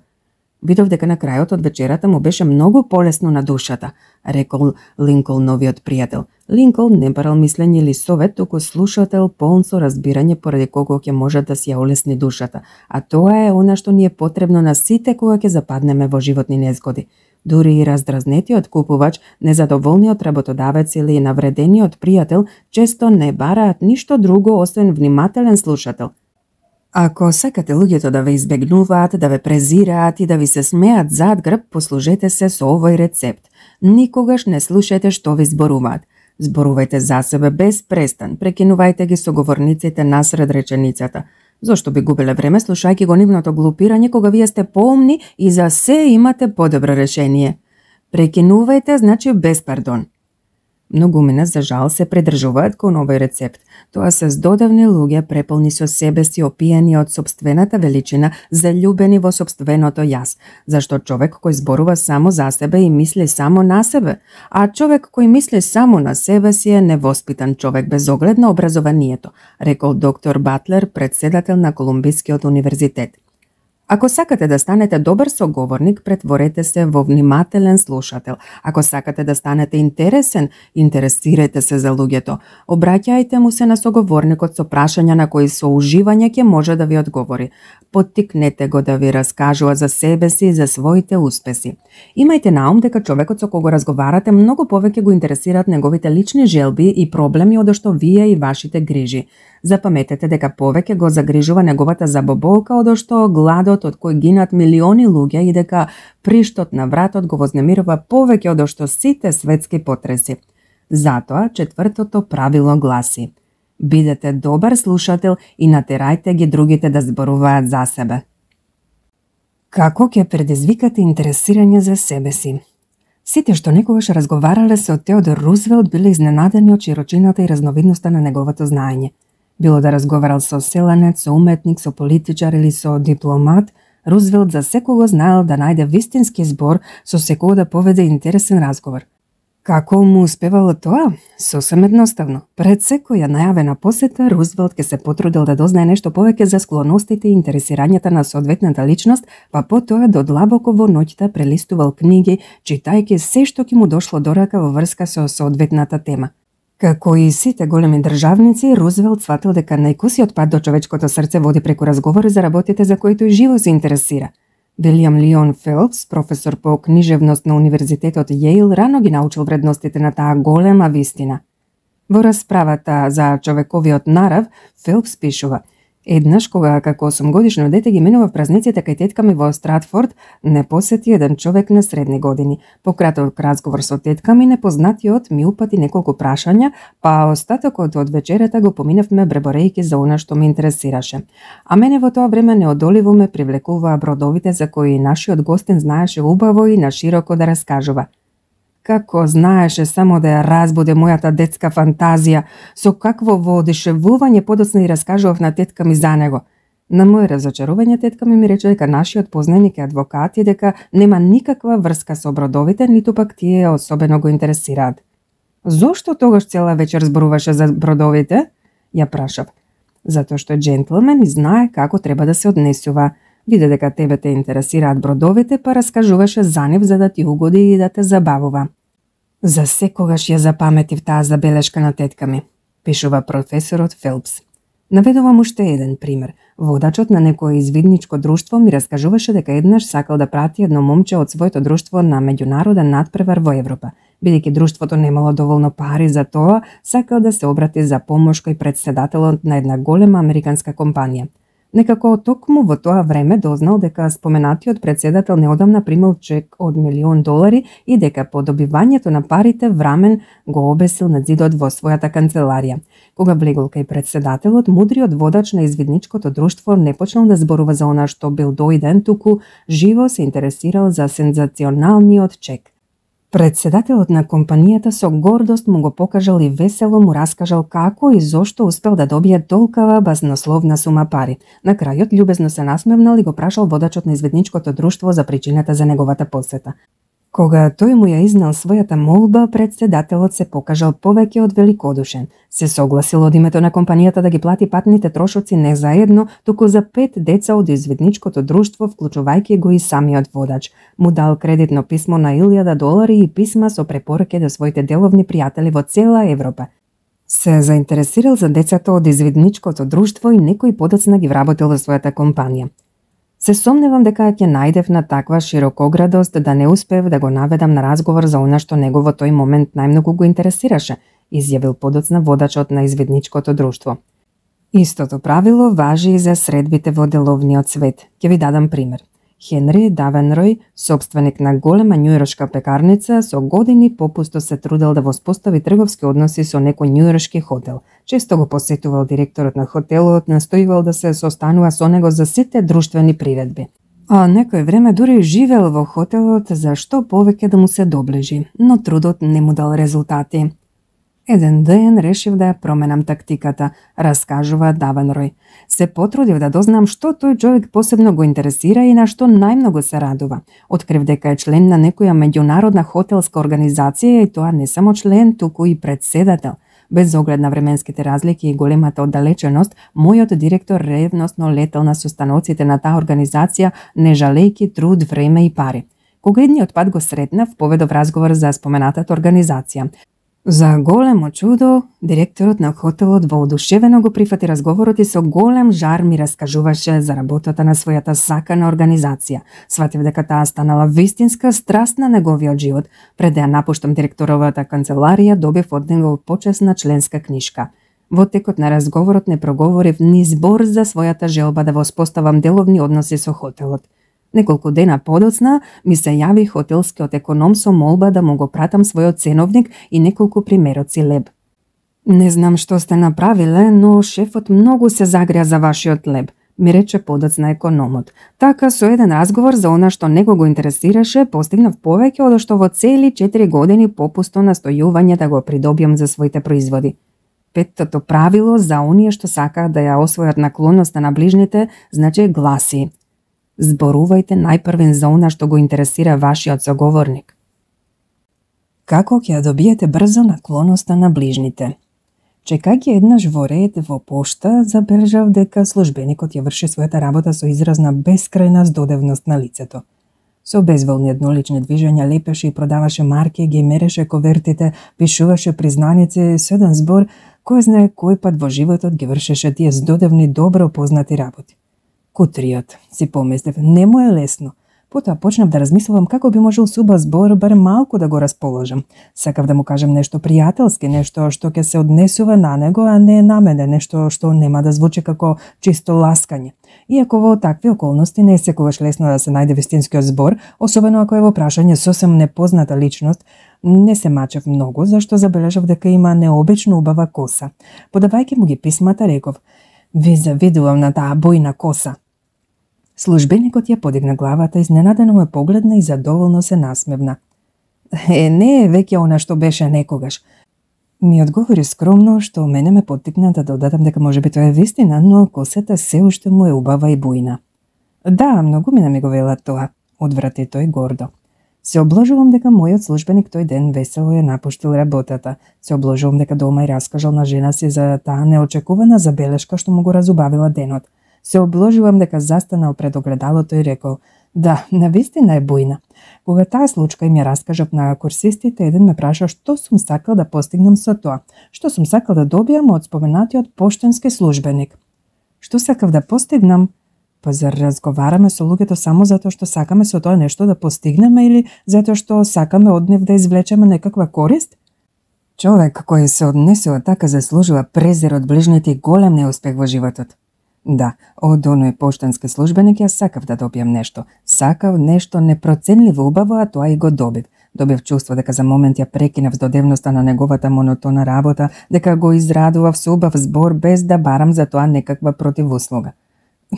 Видов дека на крајот од вечерата му беше многу полесно на душата, рекол Линколн новиот пријател. Линколн не барал мислење или совет, туку слушател полн со разбирање поради кого ќе може да си ја олесни душата, а тоа е она што ни е потребно на сите кога ќе западнеме во животни незгоди. Дури и раздразнетиот купувач, незадоволниот работодавец или навредениот пријател често не бараат ништо друго освен внимателен слушател. Ако сакате луѓето да ве избегнуваат, да ве презираат и да ви се смеат зад грб, послужете се со овој рецепт. Никогаш не слушајте што ви зборуваат. Зборувајте за себе без престан, прекинувајте ги соговорниците насред реченицата. Зошто би губеле време слушајќи го нивното глупирање кога вие сте поумни и за се имате подобро решение? Прекинувајте значи без пардон. Многумина за жал се придржуваат кон овој рецепт. Тоа се здодевни луѓе преполни со себе си, опиени од сопствената величина, заљубени во сопственото јас, зашто човек кој зборува само за себе и мисли само на себе, а човек кој мисли само на себе си е невоспитан човек без оглед на образованието, рекол доктор Батлер, председател на Колумбискиот универзитет. Ако сакате да станете добар соговорник, претворете се во внимателен слушател. Ако сакате да станете интересен, интересирајте се за луѓето. Обраќајте му се на соговорникот со прашања на кои со уживање ќе може да ви одговори. Поттикнете го да ви раскажува за себе си и за своите успеси. Имајте на ум дека човекот со кого разговарате многу повеќе го интересираат неговите лични желби и проблеми одошто вие и вашите грижи. Запаметете дека повеќе го загрижува неговата забоболка одошто гладот од кој гинат милиони луѓе и дека приштот на вратот го вознемирува повеќе одошто сите светски потреси. Затоа четвртото правило гласи: бидете добар слушател и натерајте ги другите да зборуваат за себе. Како ќе предизвикате интересирање за себе си? Сите што некогаш разговарале со Теодор Рузвелт биле изненадени од широчината и разновидноста на неговото знаење. Било да разговарал со селенец, со уметник, со политичар или со дипломат, Рузвелт за секого знаел да најде вистински збор, со секого да поведе интересен разговор. Како му успевало тоа? Сосем едноставно. Пред секоја најавена посета, Рузвелт ке се потрудил да дознае нешто повеќе за склоностите и интересирањата на соодветната личност, па потоа до длабоко во ноќта прелистувал книги, читајќи се што ќе му дошло до рака во врска со соодветната тема. Како и сите големи државници, Рузвелт сватил дека најкусиот пат до човечкото срце води преку разговори за работите за кои тој живо се интересира. Вилијам Лион Фелпс, професор по книжевност на Универзитетот Јейл, рано ги научил вредностите на таа голема вистина. Во расправата за човековиот нарав, Фелпс пишува: еднаш, кога како 8-годишно дете ги минува празниците кај тетка ми во Стратфорд, не посети еден човек на средни години. По краток разговор со тетка ми, непознатиот ми упати неколку прашања, па остатокот од вечерата го поминавме бреборејќи за она што ме интересираше. А мене во тоа време неодоливо ме привлекуваа бродовите за кои нашиот гостин знаеше убаво и нашироко да раскажува. Како знаеше само да ја разбуде мојата детска фантазија, со какво воодушевување подоцна и раскажував на тетка ми за него. На моје разочарување тетка ми рече дека нашиот познаник е адвокат и дека нема никаква врска со бродовите, ниту пак тие особено го интересираат. Зошто тогаш цела вечер зборуваше за бродовите? Ја прашав. Затоа што е джентлмен и знае како треба да се однесува. Виде дека тебе те интересираат бродовите, па раскажуваше за нив за да ти угоди и да те забавува. За секогаш ја запаметив таа забелешка на тетка ми, пишува професорот Фелпс. Наведувам уште еден пример. Водачот на некое извидничко друштво ми раскажуваше дека еднаш сакал да прати едно момче од своето друштво на меѓународен надпревар во Европа. Бидејќи друштвото немало доволно пари за тоа, сакал да се обрати за помош кај претседателот на една голема американска компанија. Некако токму во тоа време дознал дека споменатиот претседател неодамна примал чек од $1.000.000 и дека по добивањето на парите врамен го обесил на зидот во својата канцеларија. Кога влегол кај претседателот, мудриот водач на извидничкото друштво не почнал да зборува за она што бил дојден, туку живо се интересирал за сензационалниот чек. Претседателот на компанијата со гордост му го покажал и весело му раскажал како и зошто успел да добие толкова баснословна сума пари. На крајот љубезно се насмевнал и го прашал водачот на извидничкото друштво за причината за неговата посета. Кога тој му ја изнал својата молба, претседателот се покажал повеќе од великодушен. Се согласил од името на компанијата да ги плати патните трошоци не за едно, туку за 5 деца од извидничкото друштво, вклучувајќи го и самиот водач. Му дал кредитно писмо на $1.000 и писма со препораки до своите деловни пријатели во цела Европа. Се заинтересирал за децата од извидничкото друштво и некој подоцна ги вработил во својата компанија. Се сомневам дека ќе најдев на таква широкоградост да не успев да го наведам на разговор за она што него во тој момент најмногу го интересираше, изјавил подоцна водачот на извидничкото друштво. Истото правило важи и за средбите во деловниот свет. Ќе ви дадам пример. Хенри Давенрој, собственик на голема њујоршка пекарница, со години попусто се трудел да воспостави трговски односи со некој њујоршки хотел. Често го посетувал директорот на хотелот, настоивал да се состанува со него за сите друштвени приредби. А некој време дури живеел во хотелот за што повеќе да му се доближи, но трудот не му дал резултати. Еден ден решив да ја променам тактиката, раскажува Давенрој. Се потрудив да дознам што тој човек посебно го интересира и на што најмногу се радува. Открив дека е член на некоја меѓународна хотелска организација и тоа не само член, туку и претседател. Без оглед на временските разлики и големата оддалеченост, мојот директор ревносно летел на состаноците на таа организација, не жалејќи труд, време и пари. Кога едниот пат го сретнав, поведов разговор за споменатата организација. За големо чудо, директорот на хотелот воодушевено го прифати разговорот и со голем жар ми раскажуваше за работата на својата сакана организација. Сватив дека таа станала вистинска страст на неговиот живот. Пред да ја напуштам директоровата канцеларија, добив од него почесна членска книшка. Во текот на разговорот не проговорив ни збор за својата желба да воспоставам деловни односи со хотелот. Неколку дена подоцна ми се јави хотелскиот економ со молба да му го пратам својот ценовник и неколку примероци леб. Не знам што сте направиле, но шефот многу се загря за вашиот леб, ми рече подоцна економот. Така со еден разговор за она што него го интересираше, постигнав повеќе од што во цели 4 години попусто настојување да го придобиам за своите производи. Петтото правило за оние што сакаат да ја освојат наклоноста на ближните, значи гласи: зборувајте најпрвен за она што го интересира вашиот соговорник. Како ќе ја добиете брзо наклоноста на ближните? Чекајќи еднаш во ред во пошта, забележав дека службеникот ја врши својата работа со израз на бескрајна здодевност на лицето. Со безволни еднолични движења лепеше и продаваше марки, ги мереше ковертите, пишуваше признаници, со еден збор, кој знае кој пат во животот ги вршеше тие здодевни добро познати работи. Кутриот, си помислив, не му е лесно. Потоа почнав да размислувам како би можел со убав збор барем малку да го расположам. Сакав да му кажам нешто пријателски, нешто што ќе се однесува на него, а не на мене, нешто што нема да звучи како чисто ласкање. Иако во такви околности не е секогаш лесно да се најде вистинскиот збор, особено ако е во прашање сосем непозната личност, не се мачев многу, зашто забележав дека има необично убава коса. Подавајќи му ги писмата, реков: "Ви завидувам на таа бојна коса." Службеникот ја подигна главата, изненадено ме погледна и задоволно се насмевна. Не е веќе она што беше некогаш. Ми одговори скромно, што мене ме поттикна да додадам дека можеби тоа е вистина, но косата се уште му е убава и бујна. Да, многу ми го велат тоа, одврати тој гордо. Се обложувам дека мојот службеник тој ден весело ја напуштил работата. Се обложувам дека дома и раскажал на жена си за таа неочекувана забелешка што му го разубавила денот. Се обложувам дека застанал пред огледалото и рекол: "Да, навистина е бујна." Кога таа случка им ја раскажав на курсистите, еден ме праша што сум сакал да постигнам со тоа, што сум сакал да добијам од споменатиот поштенски службеник. Што сакав да постигнам? Па зар разговараме со луѓето само затоа што сакаме со тоа нешто да постигнеме или затоа што сакаме од нив да извлечеме некаква корист? Човек кој се однесува така заслужува презир од ближните и голем неуспех во животот. Да, од оној поштенски службеник ја сакав да добијам нешто. Сакав нешто непроценливо убаво, а тоа и го добив. Добив чувство дека за момент ја прекинав здодевноста на неговата монотона работа, дека го израдував со убав збор без да барам за тоа некаква противуслуга.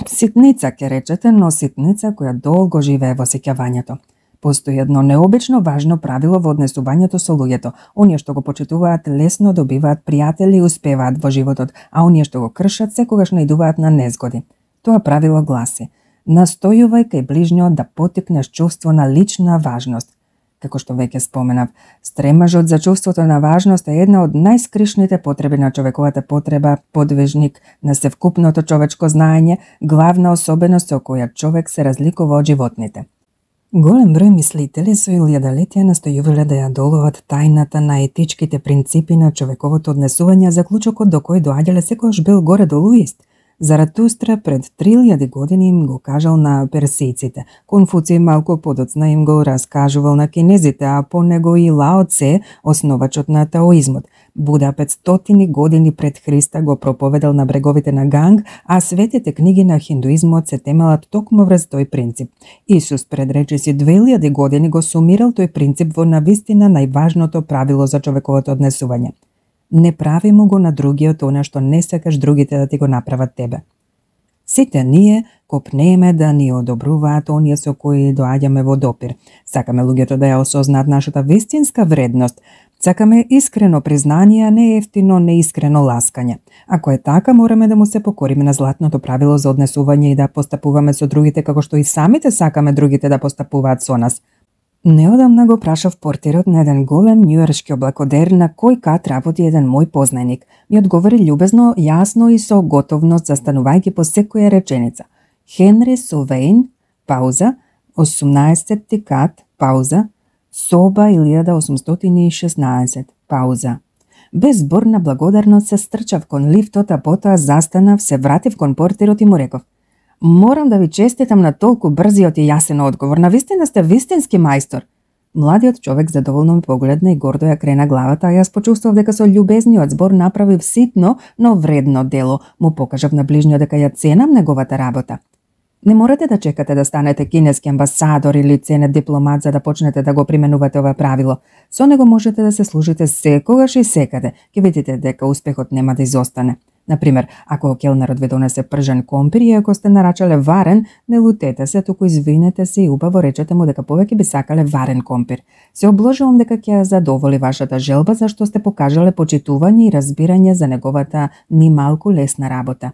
Ситница, ке речете, но ситница која долго живее во сеќавањето. Постои едно необично важно правило во однесувањето со луѓето. Оние што го почитуваат лесно добиваат пријатели и успеваат во животот, а оние што го кршат секогаш наидуваат на незгоди. Тоа правило гласи: настојувај кај ближниот да потикнеш чувство на лична важност. Како што веќе споменав, стремажот за чувството на важност е една од најскришните потреби на човековата потреба, подвижник на севкупното човечко знаење, главна особеност со која човек се разликува од животните. Голем број мислители со илјадолетија настојувале да ја доловат тајната на етичките принципи на човековото однесување, заклучокот до кој доаѓале секогаш бил горе-долу ист. Заратустра пред 3000 години им го кажал на персијците, Конфуци малку подоцна им го раскажувал на кинезите, а по него и Лао Це, основачот на таоизмот. Буда 500 години пред Христа го проповедал на бреговите на Ганг, а светите книги на хиндуизмот се темелат токму врз тој принцип. Исус пред речиси 2000 години го сумирал тој принцип во навистина најважното правило за човековото однесување. Не прави му го на другиот она што не сакаш другите да ти го направат тебе. Сите ние копнееме да ни одобруваат оние со кои доаѓаме во допир. Сакаме луѓето да ја осознаат нашата вистинска вредност. Сакаме искрено признание, а не ефтино, неискрено ласкање. Ако е така, мораме да му се покориме на златното правило за однесување и да постапуваме со другите како што и самите сакаме другите да постапуваат со нас. Неодамна го прашав портирот на еден голем њујоршки облакодер на кој кат работи еден мој познаник. Ми одговори љубезно, јасно и со готовност, застанувајќи по секоја реченица. Хенри Совејн, пауза, 18 кат, пауза, соба 1816, пауза. Без збор на благодарност се стрчав кон лифтот, а потоа застанав, се вратив кон портирот и му реков: морам да ви честитам на толку брзиот и јасен одговор. Навистина сте вистински мајстор. Младиот човек задоволно ми погледна и гордо ја крена главата, а јас почувствував дека со љубезниот збор направив ситно, но вредно дело. Му покажав на ближниот дека ја ценам неговата работа. Не морате да чекате да станете кинески амбасадор или ценет дипломат за да почнете да го применувате ова правило. Со него можете да се служите секогаш и секаде. Ќе видите дека успехот нема да изостане. Например, ако келнерот ви донесе пржен компир и ако сте нарачале варен, не лутете се, туку извинете се и убаво речете му дека повеќе би сакале варен компир. Се обложувам дека ќе задоволи вашата желба зашто сте покажале почитување и разбирање за неговата ни малку лесна работа.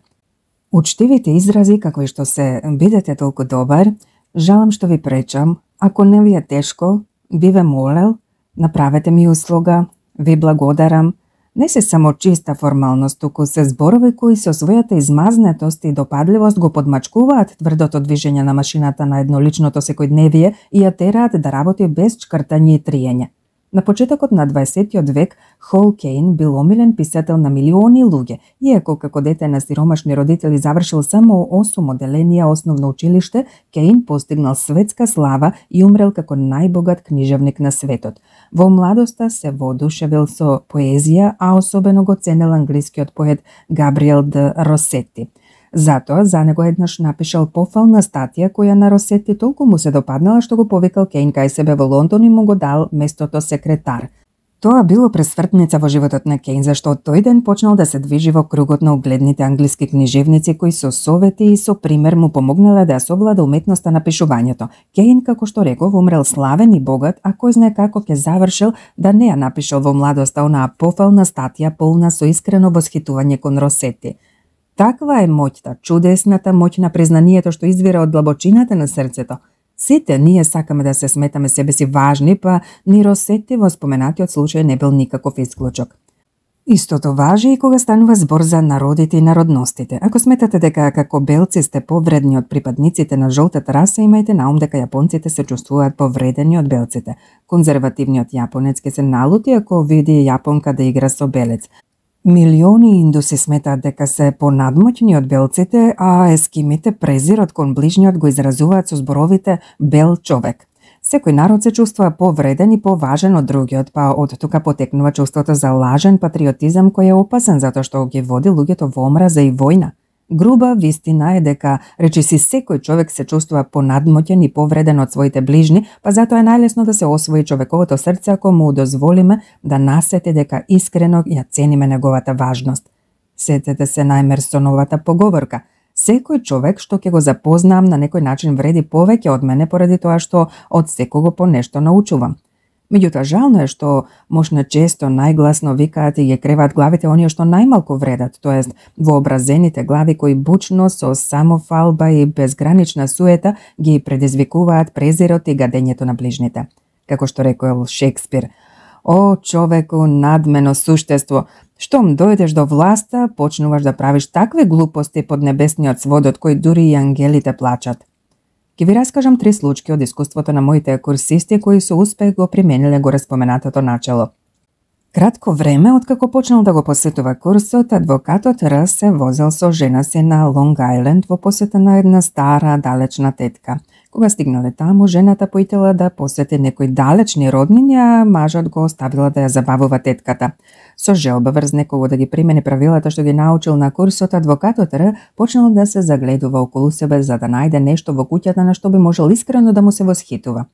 Учтивите изрази како и што се бидете толку добар, жалам што ви пречам, ако не ви е тешко, би ве молел, направете ми услуга, ви благодарам. Не се само чиста формалност, туку се зборови кои со својата измазнетост и допадливост го подмачкуваат тврдото движење на машината на едноличното секојдневие и ја тераат да работи без чкртање и триење. На почетокот на 20 век Хол Кейн бил омилен писател на милиони луѓе, иако како дете на сиромашни родители завршил само 8 оделенија основно училиште, Кейн постигнал светска слава и умрел како најбогат книжевник на светот. Во младоста се воодушевил со поезија, а особено го ценел англискиот поет Габриел де Росети. Затоа за него еднаш напишал пофална статија која на Росети толку му се допаднала што го повикал Кейн кај себе во Лондон и му го дал местото секретар. Тоа било пресвртница во животот на Кейн, зашто од тој ден почнал да се движи во кругот на угледните англиски книжевници кои со совети и со пример му помогнале да ја совлада уметноста на пишувањето. Кейн, како што реков, умрел славен и богат, а кој знае како ќе завршил да не ја напишал во младоста онаа пофална статија полна со искрено восхитување кон Росети. Таква е моќта, чудесната моќ на признанието што извира од длабочината на срцето. Сите ние сакаме да се сметаме себе си важни, па ни Росети во споменатиот случај не бил никаков исклучок. Истото важи и кога станува збор за народите и народностите. Ако сметате дека како белци сте повредни од припадниците на жолтата раса, имајте на ум дека јапонците се чувствуваат повредени од белците. Конзервативниот јапонец ќе се налути ако види јапонка да игра со белец. Милиони индуси сметаат дека се понадмоќни од белците, а ескимите презирот кон ближниот го изразуваат со зборовите бел човек. Секој народ се чувствува повреден и поважен од другиот, па од тука потекнува чувството за лажен патриотизам кој е опасен затоа што ги води луѓето во омраза и војна. Груба вистина е дека речиси секој човек се чувствува понадмоќен и повреден од своите ближни, па затоа е најлесно да се освои човековото срце ако му дозволиме да насети дека искрено ја цениме неговата важност. Сетете се најмер со новата поговорка: секој човек што ќе го запознам на некој начин вреди повеќе од мене поради тоа што од секого по нешто научувам. Меѓутоа, жално е што мошна често најгласно викаат и ги креваат главите оние што најмалку вредат, тоест вообразените глави кои бучно со самофалба и безгранична суета ги предизвикуваат презирот и гадењето на ближните. Како што рекол Шекспир: "О, човеку, надмено суштество, штом дојдеш до власта, почнуваш да правиш такви глупости под небесниот сводот кои дури и ангелите плачат." Ќе ви раскажам 3 случаи од искуството на моите курсисти кои со успех го примениле горе споменатото начело. Кратко време откако почнал да го посетува курсот, адвокатот Р се возел со жена си на Лонг Ајленд во посета на една стара, далечна тетка. Кога стигнале таму, жената поитела да посети некои далечни роднини, а мажот го оставила да ја забавува тетката. Со желба врз некого да ги примени правилата што ги научил на курсот, адвокатот Р почнал да се загледува околу себе за да најде нешто во куќата на што би можел искрено да му се восхитува.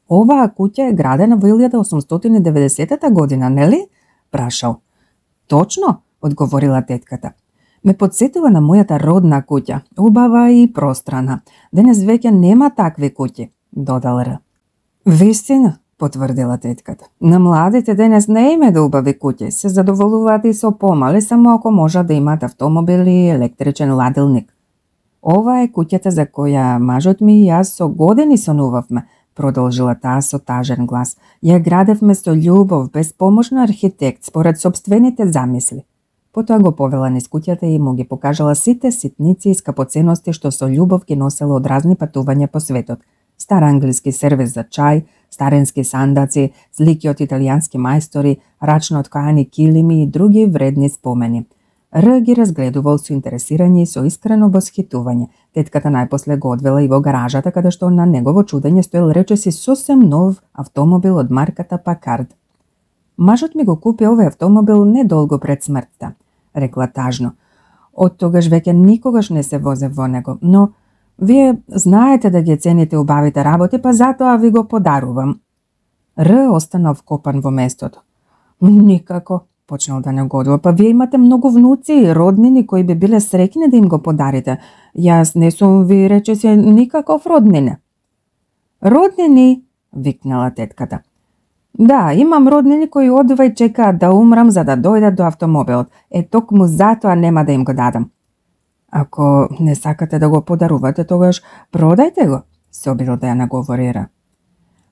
"Оваа куќа е градена во 1890 година, нели?" прашал. "Точно," одговорила тетката. "Ме подсетила на мојата родна куќа, убава и пространа. Денес веќе нема такви куќи," додал Р. "Вистина," потврдила тетката. "На младите денес не име да убави куќи, се задоволуваат и со помали, само ако можат да имаат автомобил и електричен ладилник. Ова е куќата за која мажот ми и јас со години сонувавме," продолжила таа со тажен глас. "Ја градевме со љубов, без помош на архитект, според собствените замисли." Потоа го повела низ куќата и му ги покажала сите ситници и скапоценности што со љубов ги носела од разни патувања по светот. Стар англиски сервис за чај, старенски сандаци, слики од италијански мајстори, рачно откајани килими и други вредни спомени. Р ги разгледувал со интересирање и со искрено восхитување. Тетката најпосле го одвела и во гаражата, каде што на негово чудење стоел речиси сосем нов автомобил од марката Пакард. "Мажот ми го купи овој автомобил недолго пред смртта," рекла тажно. "Од тогаш веќе никогаш не се возев во него, но вие знаете да ги цените убавите работи, па затоа ви го подарувам." Р остана вкопан во местото. "Никако," почнал да негодува, "па вие имате многу внуци и роднини кои би биле среќни да им го подарите. Јас не сум ви речиси никаков роднине." "Роднини?" викнала тетката. "Да, имам роднини кои одвај чекаат да умрам за да дојдат до автомобилот. Е, токму затоа нема да им го дадам." "Ако не сакате да го подарувате, тогаш продајте го," се обидел да ја наговори Р.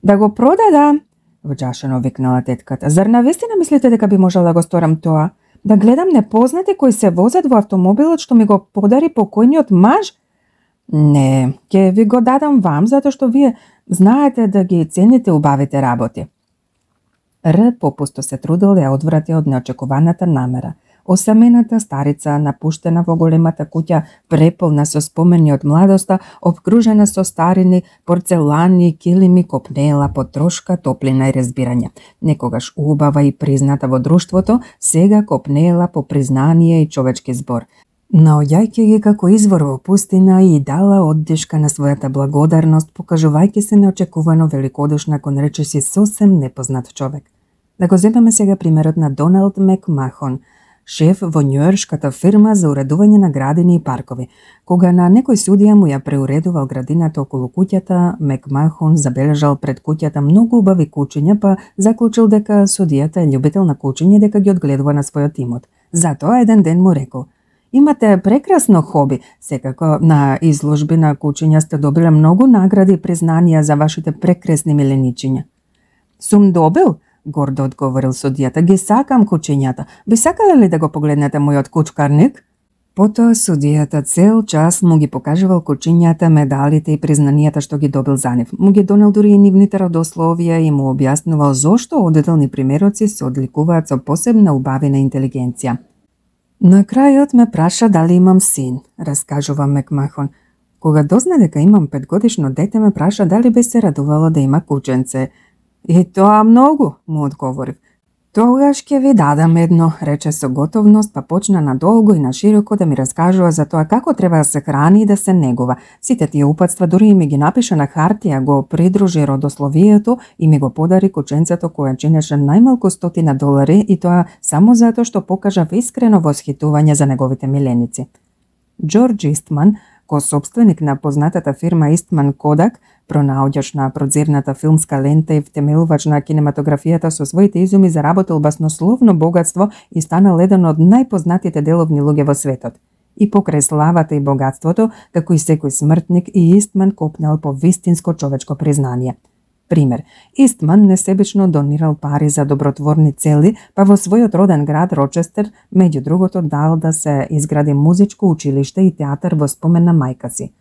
"Да го продадам?" вџашено викнала тетката. "Зар навистина мислите дека би можел да го сторам тоа? Да гледам непознати кои се возат во автомобилот што ми го подари покојниот маж? Не, ќе ви го дадам вам затоа што вие знаете да ги цените убавите работи." Р попусто се трудел да ја одврати од неочекуваната намера. Осамената старица, напуштена во големата куќа, преполна со спомени од младоста, обкружена со старини, порцелани, килими, копнеела по трошка, топлина и разбирање. Некогаш убава и призната во друштвото, сега копнеела по признание и човечки збор. Наоѓајќи ги како извор во пустина и дала оддишка на својата благодарност, покажувајќи се неочекувано великодушна кон речиси сосем непознат човек. Да го земеме сега примерот на Доналд Макмахон, шеф во њујоршката фирма за уредување на градини и паркови. Кога на некој судија му ја преуредувал градината околу куќата, Макмахон забележал пред куќата многу убави кучиња, па заклучил дека судијата е љубител на кучиња, дека ги одгледува на својот имот. Затоа еден ден му рекол: "Имате прекрасно хоби, секако на изложби на кучиња сте добиле многу награди и признанија за вашите прекрасни миленичиња." "Сум добил?" гордо одговорил судијата. "Ги сакам кучињата. Би сакале ли да го погледнете мојот кучкарник?" Потоа судијата цел час му ги покажувал кучињата, медалите и признанијата што ги добил за нив. Му ги донел дури и нивните родословија и му објаснувал зошто одетелни примероци се одликуваат со посебна убавена интелигенција. На крајот ме праша дали имам син, раскажува Макмахон. Кога дозна дека имам 5-годишно дете, ме праша дали би се радувало да има кученце. И тоа многу, му одговорив. Тогаш ќе ви дадам едно, рече со готовност, па почна надолго и на широко да ми раскажува за тоа како треба да се храни и да се негува. Сите тие упатства дури и ми ги напиша на хартија, го придружи родословието и ми го подари кученцето кое чинеше најмалку $100 и тоа само затоа што покажав искрено восхитување за неговите миленици. Џорџ Истман, ко-сопственик на познатата фирма Истман Кодак, пронаоѓач на продзирната филмска лента и втемелувач на кинематографијата со своите изуми, заработил баснословно богатство и станал еден од најпознатите деловни луѓе во светот. И покрај славата и богатството, како и секој смртник, и Истман копнел по вистинско човечко признание. Пример, Истман несебично донирал пари за добротворни цели, па во својот роден град Рочестер, меѓу другото, дал да се изгради музичко училиште и театар во спомен на мајка си.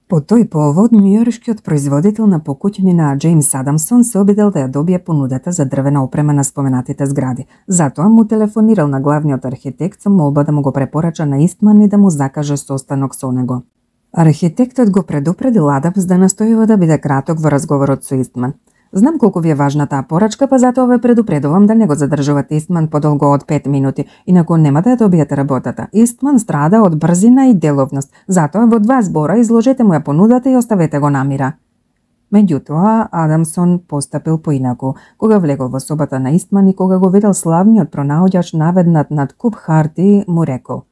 По тој повод, њујоршкиот производител на покуќнина Джеймс Адамсон се обидел да ја добие понудата за дрвена опрема на споменатите згради. Затоа му телефонирал на главниот архитект со молба да му го препорача на Истман и да му закаже состанок со него. Архитектот го предупредил Адамс да настојува да биде краток во разговорот со Истман. Знам колку ви е важна таа порачка, па затоа ве предупредувам да не го задржувате Истман подолго од 5 минути, инаку нема да ја добиете работата. Истман страда од брзина и деловност, затоа во 2 збора изложете му ја понудата и оставете го на мира. Меѓутоа, Адамсон постапил поинаку. Кога влегол во собата на Истман и кога го видел славниот пронаоѓач наведнат над куп харти, му рекол: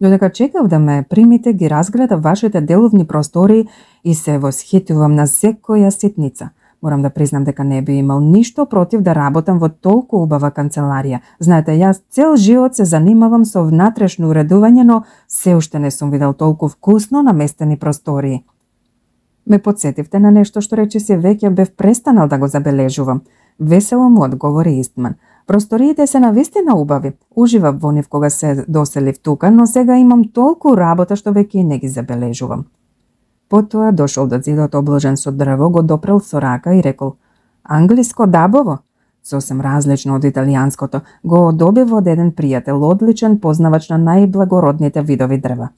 "Додека чекав да ме примите, ги разгледав вашите деловни простори и се восхитувам на секоја ситница. Морам да признам дека не би имал ништо против да работам во толку убава канцеларија. Знаете, јас цел живот се занимавам со внатрешно уредување, но се уште не сум видел толку вкусно наместени простории." Ме подсетивте на нешто што речиси веќе бев престанал да го забележувам. Весело му одговори Истман. Просториите се навистина убави. Уживав во нив кога се доселив тука, но сега имам толку работа што веќе не ги забележувам. Потоа дошол до зидот обложен со дрво, го допрел со рака и рекол: "Англиско дабово?" Сосем различно од италијанското. Го добив од еден пријател, одличен познавач на најблагородните видови дрва.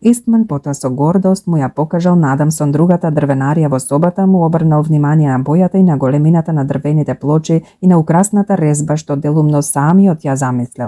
Истман потоа со гордост му ја покажал на Адамсон другата дрвенарија во собата, му обрнал внимание на бојата и на големината на дрвените плочи и на украсната резба што делумно самиот ја замислил.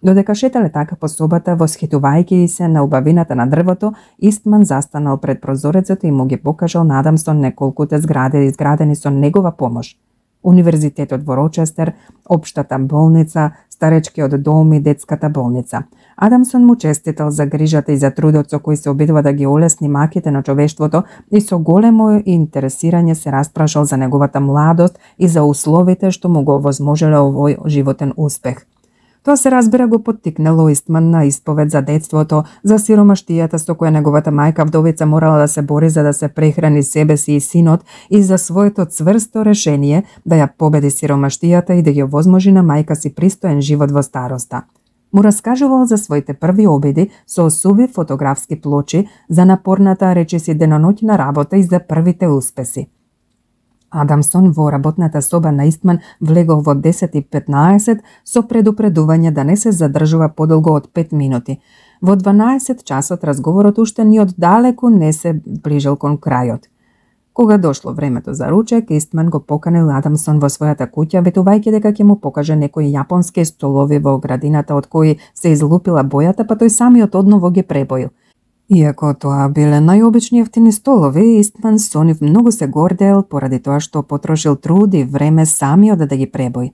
Додека шетале така по собата, восхитувајќи се на убавината на дрвото, Истман застанал пред прозорецот и му ги покажал на Адамсон неколкуте згради изградени со негова помош. Универзитетот во Рочестер, општата болница, старечкиот дом и детската болница. Адамсон му честитал за грижата и за трудот со кој се обидува да ги олесни маките на човештвото и со големо интересирање се распрашал за неговата младост и за условите што му го возможеле овој животен успех. Тоа се разбира го поттикнало Истман на исповед за детството, за сиромаштијата со која неговата мајка вдовица морала да се бори за да се прехрани себе си и синот и за своето цврсто решение да ја победи сиромаштијата и да ја возможи на мајка си пристоен живот во староста. Му раскажувал за своите први обиди со суви фотографски плочи, за напорната речиси деноноќна работа и за првите успеси. Адамсон во работната соба на Истман влегол во 10:15 со предупредување да не се задржува подолго од 5 минути. Во 12 часот разговорот уште ни од далеку не се ближел кон крајот. Кога дошло времето за ручек, Истман го поканил Адамсон во својата куќа, ветувајќи дека ќе му покаже некои јапонски столови во градината од кои се излупила бојата, па тој самиот одново ги пребоил. Иако тоа биле најобични ефтини столови, Истман со нив многу се гордел поради тоа што потрошил труд и време самиот да ги пребои.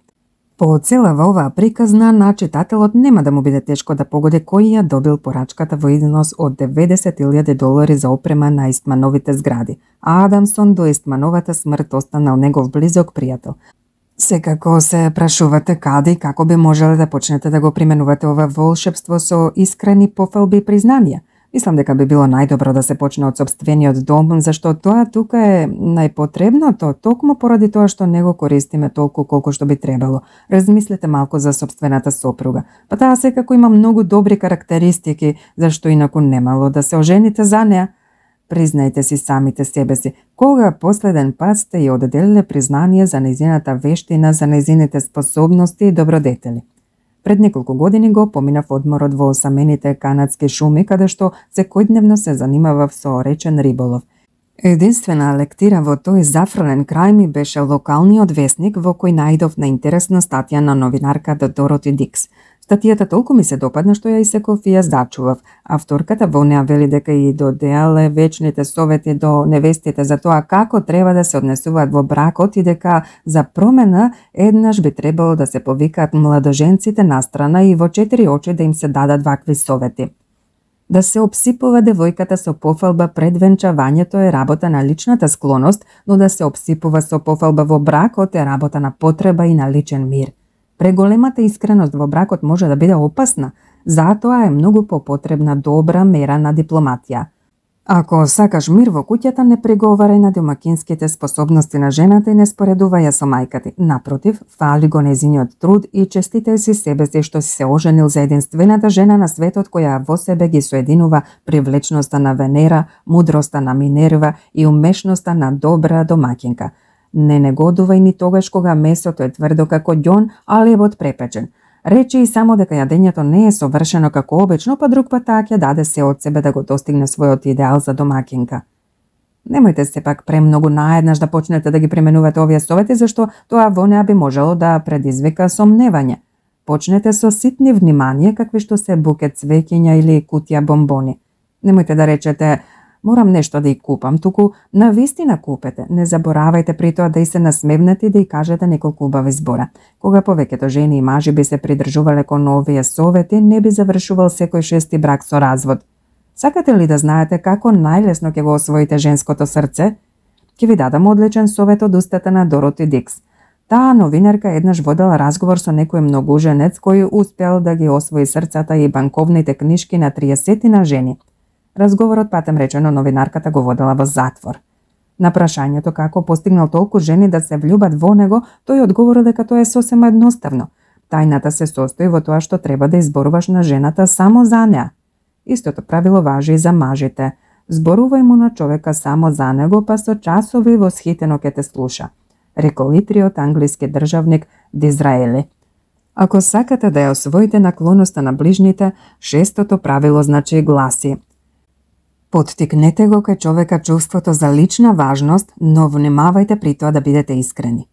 По целава оваа приказна на читателот нема да му биде тешко да погоди кој ја добил порачката во износ од $90,000 за опрема на Истмановите згради, а Адамсон до Истмановата смрт останал негов близок пријател. Секако се прашувате каде и како би можеле да почнете да го применувате ова волшебство со искрени пофалби и признанија. Мислам дека би било најдобро да се почне од сопствениот дом, зашто тоа тука е најпотребното, токму поради тоа што не го користиме толку колку што би требало. Размислете малку за сопствената сопруга. Па таа секако има многу добри карактеристики, зашто инаку немало да се ожените за неа. Признајте си самите себе си, кога последен пат сте ја одделиле признание за нејзината вештина, за нејзините способности и добродетели. Пред неколку години го поминав одморот во осамените канадски шуми, каде што секојдневно се занимавав со речен риболов. Единствена лектира во тој зафрлен крај ми беше локалниот весник во кој најдов на интересна статија на новинарката Дороти Дикс. Статијата толку ми се допадна што ја исеков и ја зачував. Авторката во неа вели дека и доделе вечните совети до невестите за тоа како треба да се однесуваат во бракот и дека за промена еднаш би требало да се повикаат младоженците настрана и во 4 очи да им се дадат вакви совети. Да се обсипува девојката со пофалба пред венчавањето е работа на личната склоност, но да се обсипува со пофалба во бракот е работа на потреба и на личен мир. Преголемата искреност во бракот може да биде опасна, затоа е многу попотребна добра мера на дипломатија. Ако сакаш мир во куќата, не преговарај на домакинските способности на жената и не споредувај ја со мајка ти. Напротив, фали го нејзиниот труд и честитај си себе си што си се оженил за единствената жена на светот која во себе ги соединува привлечноста на Венера, мудроста на Минерва и умешноста на добра домакинка. Не негодувај ни тогаш кога месото е тврдо како ѓон, а лебот препечен. Речи и само дека јадењето не е совршено како обично, па друг пат таа ќе даде се од себе да го достигне својот идеал за домакинка. Немојте се пак премногу наеднаш да почнете да ги применувате овие совети, зашто тоа во неа би можело да предизвика сомневање. Почнете со ситни внимание, какви што се букет цвеќиња или кутија бомбони. Немојте да речете морам нешто да ја купам, туку навистина купете. Не заборавајте при тоа да и се насмевнете и да ја кажете неколку убави збора. Кога повеќето жени и мажи би се придржувале кон овие совети, не би завршувал секој 6ти брак со развод. Сакате ли да знаете како најлесно ќе го освоите женското срце? Ќе ви дадам одличен совет од устата на Дороти Дикс. Таа новинарка еднаш водела разговор со некој многуженец кој успел да ги освои срцата и банковните книшки на 30 жени. Разговорот, патем речено, новинарката го водела во затвор. На прашањето како постигнал толку жени да се влюбат во него, тој одговорил дека тоа е сосема едноставно. Тајната се состои во тоа што треба да изборуваш на жената само за неа. Истото правило важи и за мажите. Зборувај му на човека само за него, па со часови восхитено ќе те слуша, рекол итриот англиски државник Дизраели. Ако сакате да ја освоите наклоноста на ближните, 6-тото правило значи гласи: поттикнете го кај човека чувството за лична важност, но внимавајте при тоа да бидете искрени.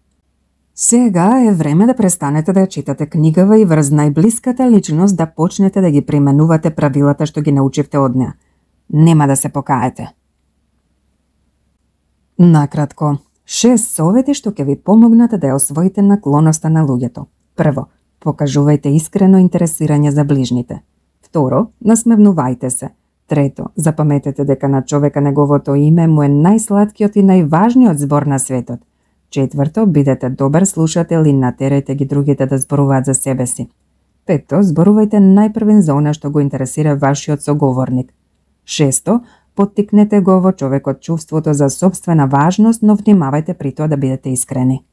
Сега е време да престанете да ја читате книгава и врз најблиската личност да почнете да ги применувате правилата што ги научивте од неа. Нема да се покаете. Накратко, 6 совети што ќе ви помогнат да ја освоите наклоноста на луѓето. Прво, покажувајте искрено интересирање за ближните. Второ, насмевнувајте се. Трето, запаметете дека на човека неговото име му е најслаткиот и најважниот збор на светот. Четврто, бидете добар слушател и натерајте ги другите да зборуваат за себе си. Пето, зборувајте најпрвен за она што го интересира вашиот соговорник. Шесто, поттикнете го во човекот чувството за сопствена важност, но внимавајте при тоа да бидете искрени.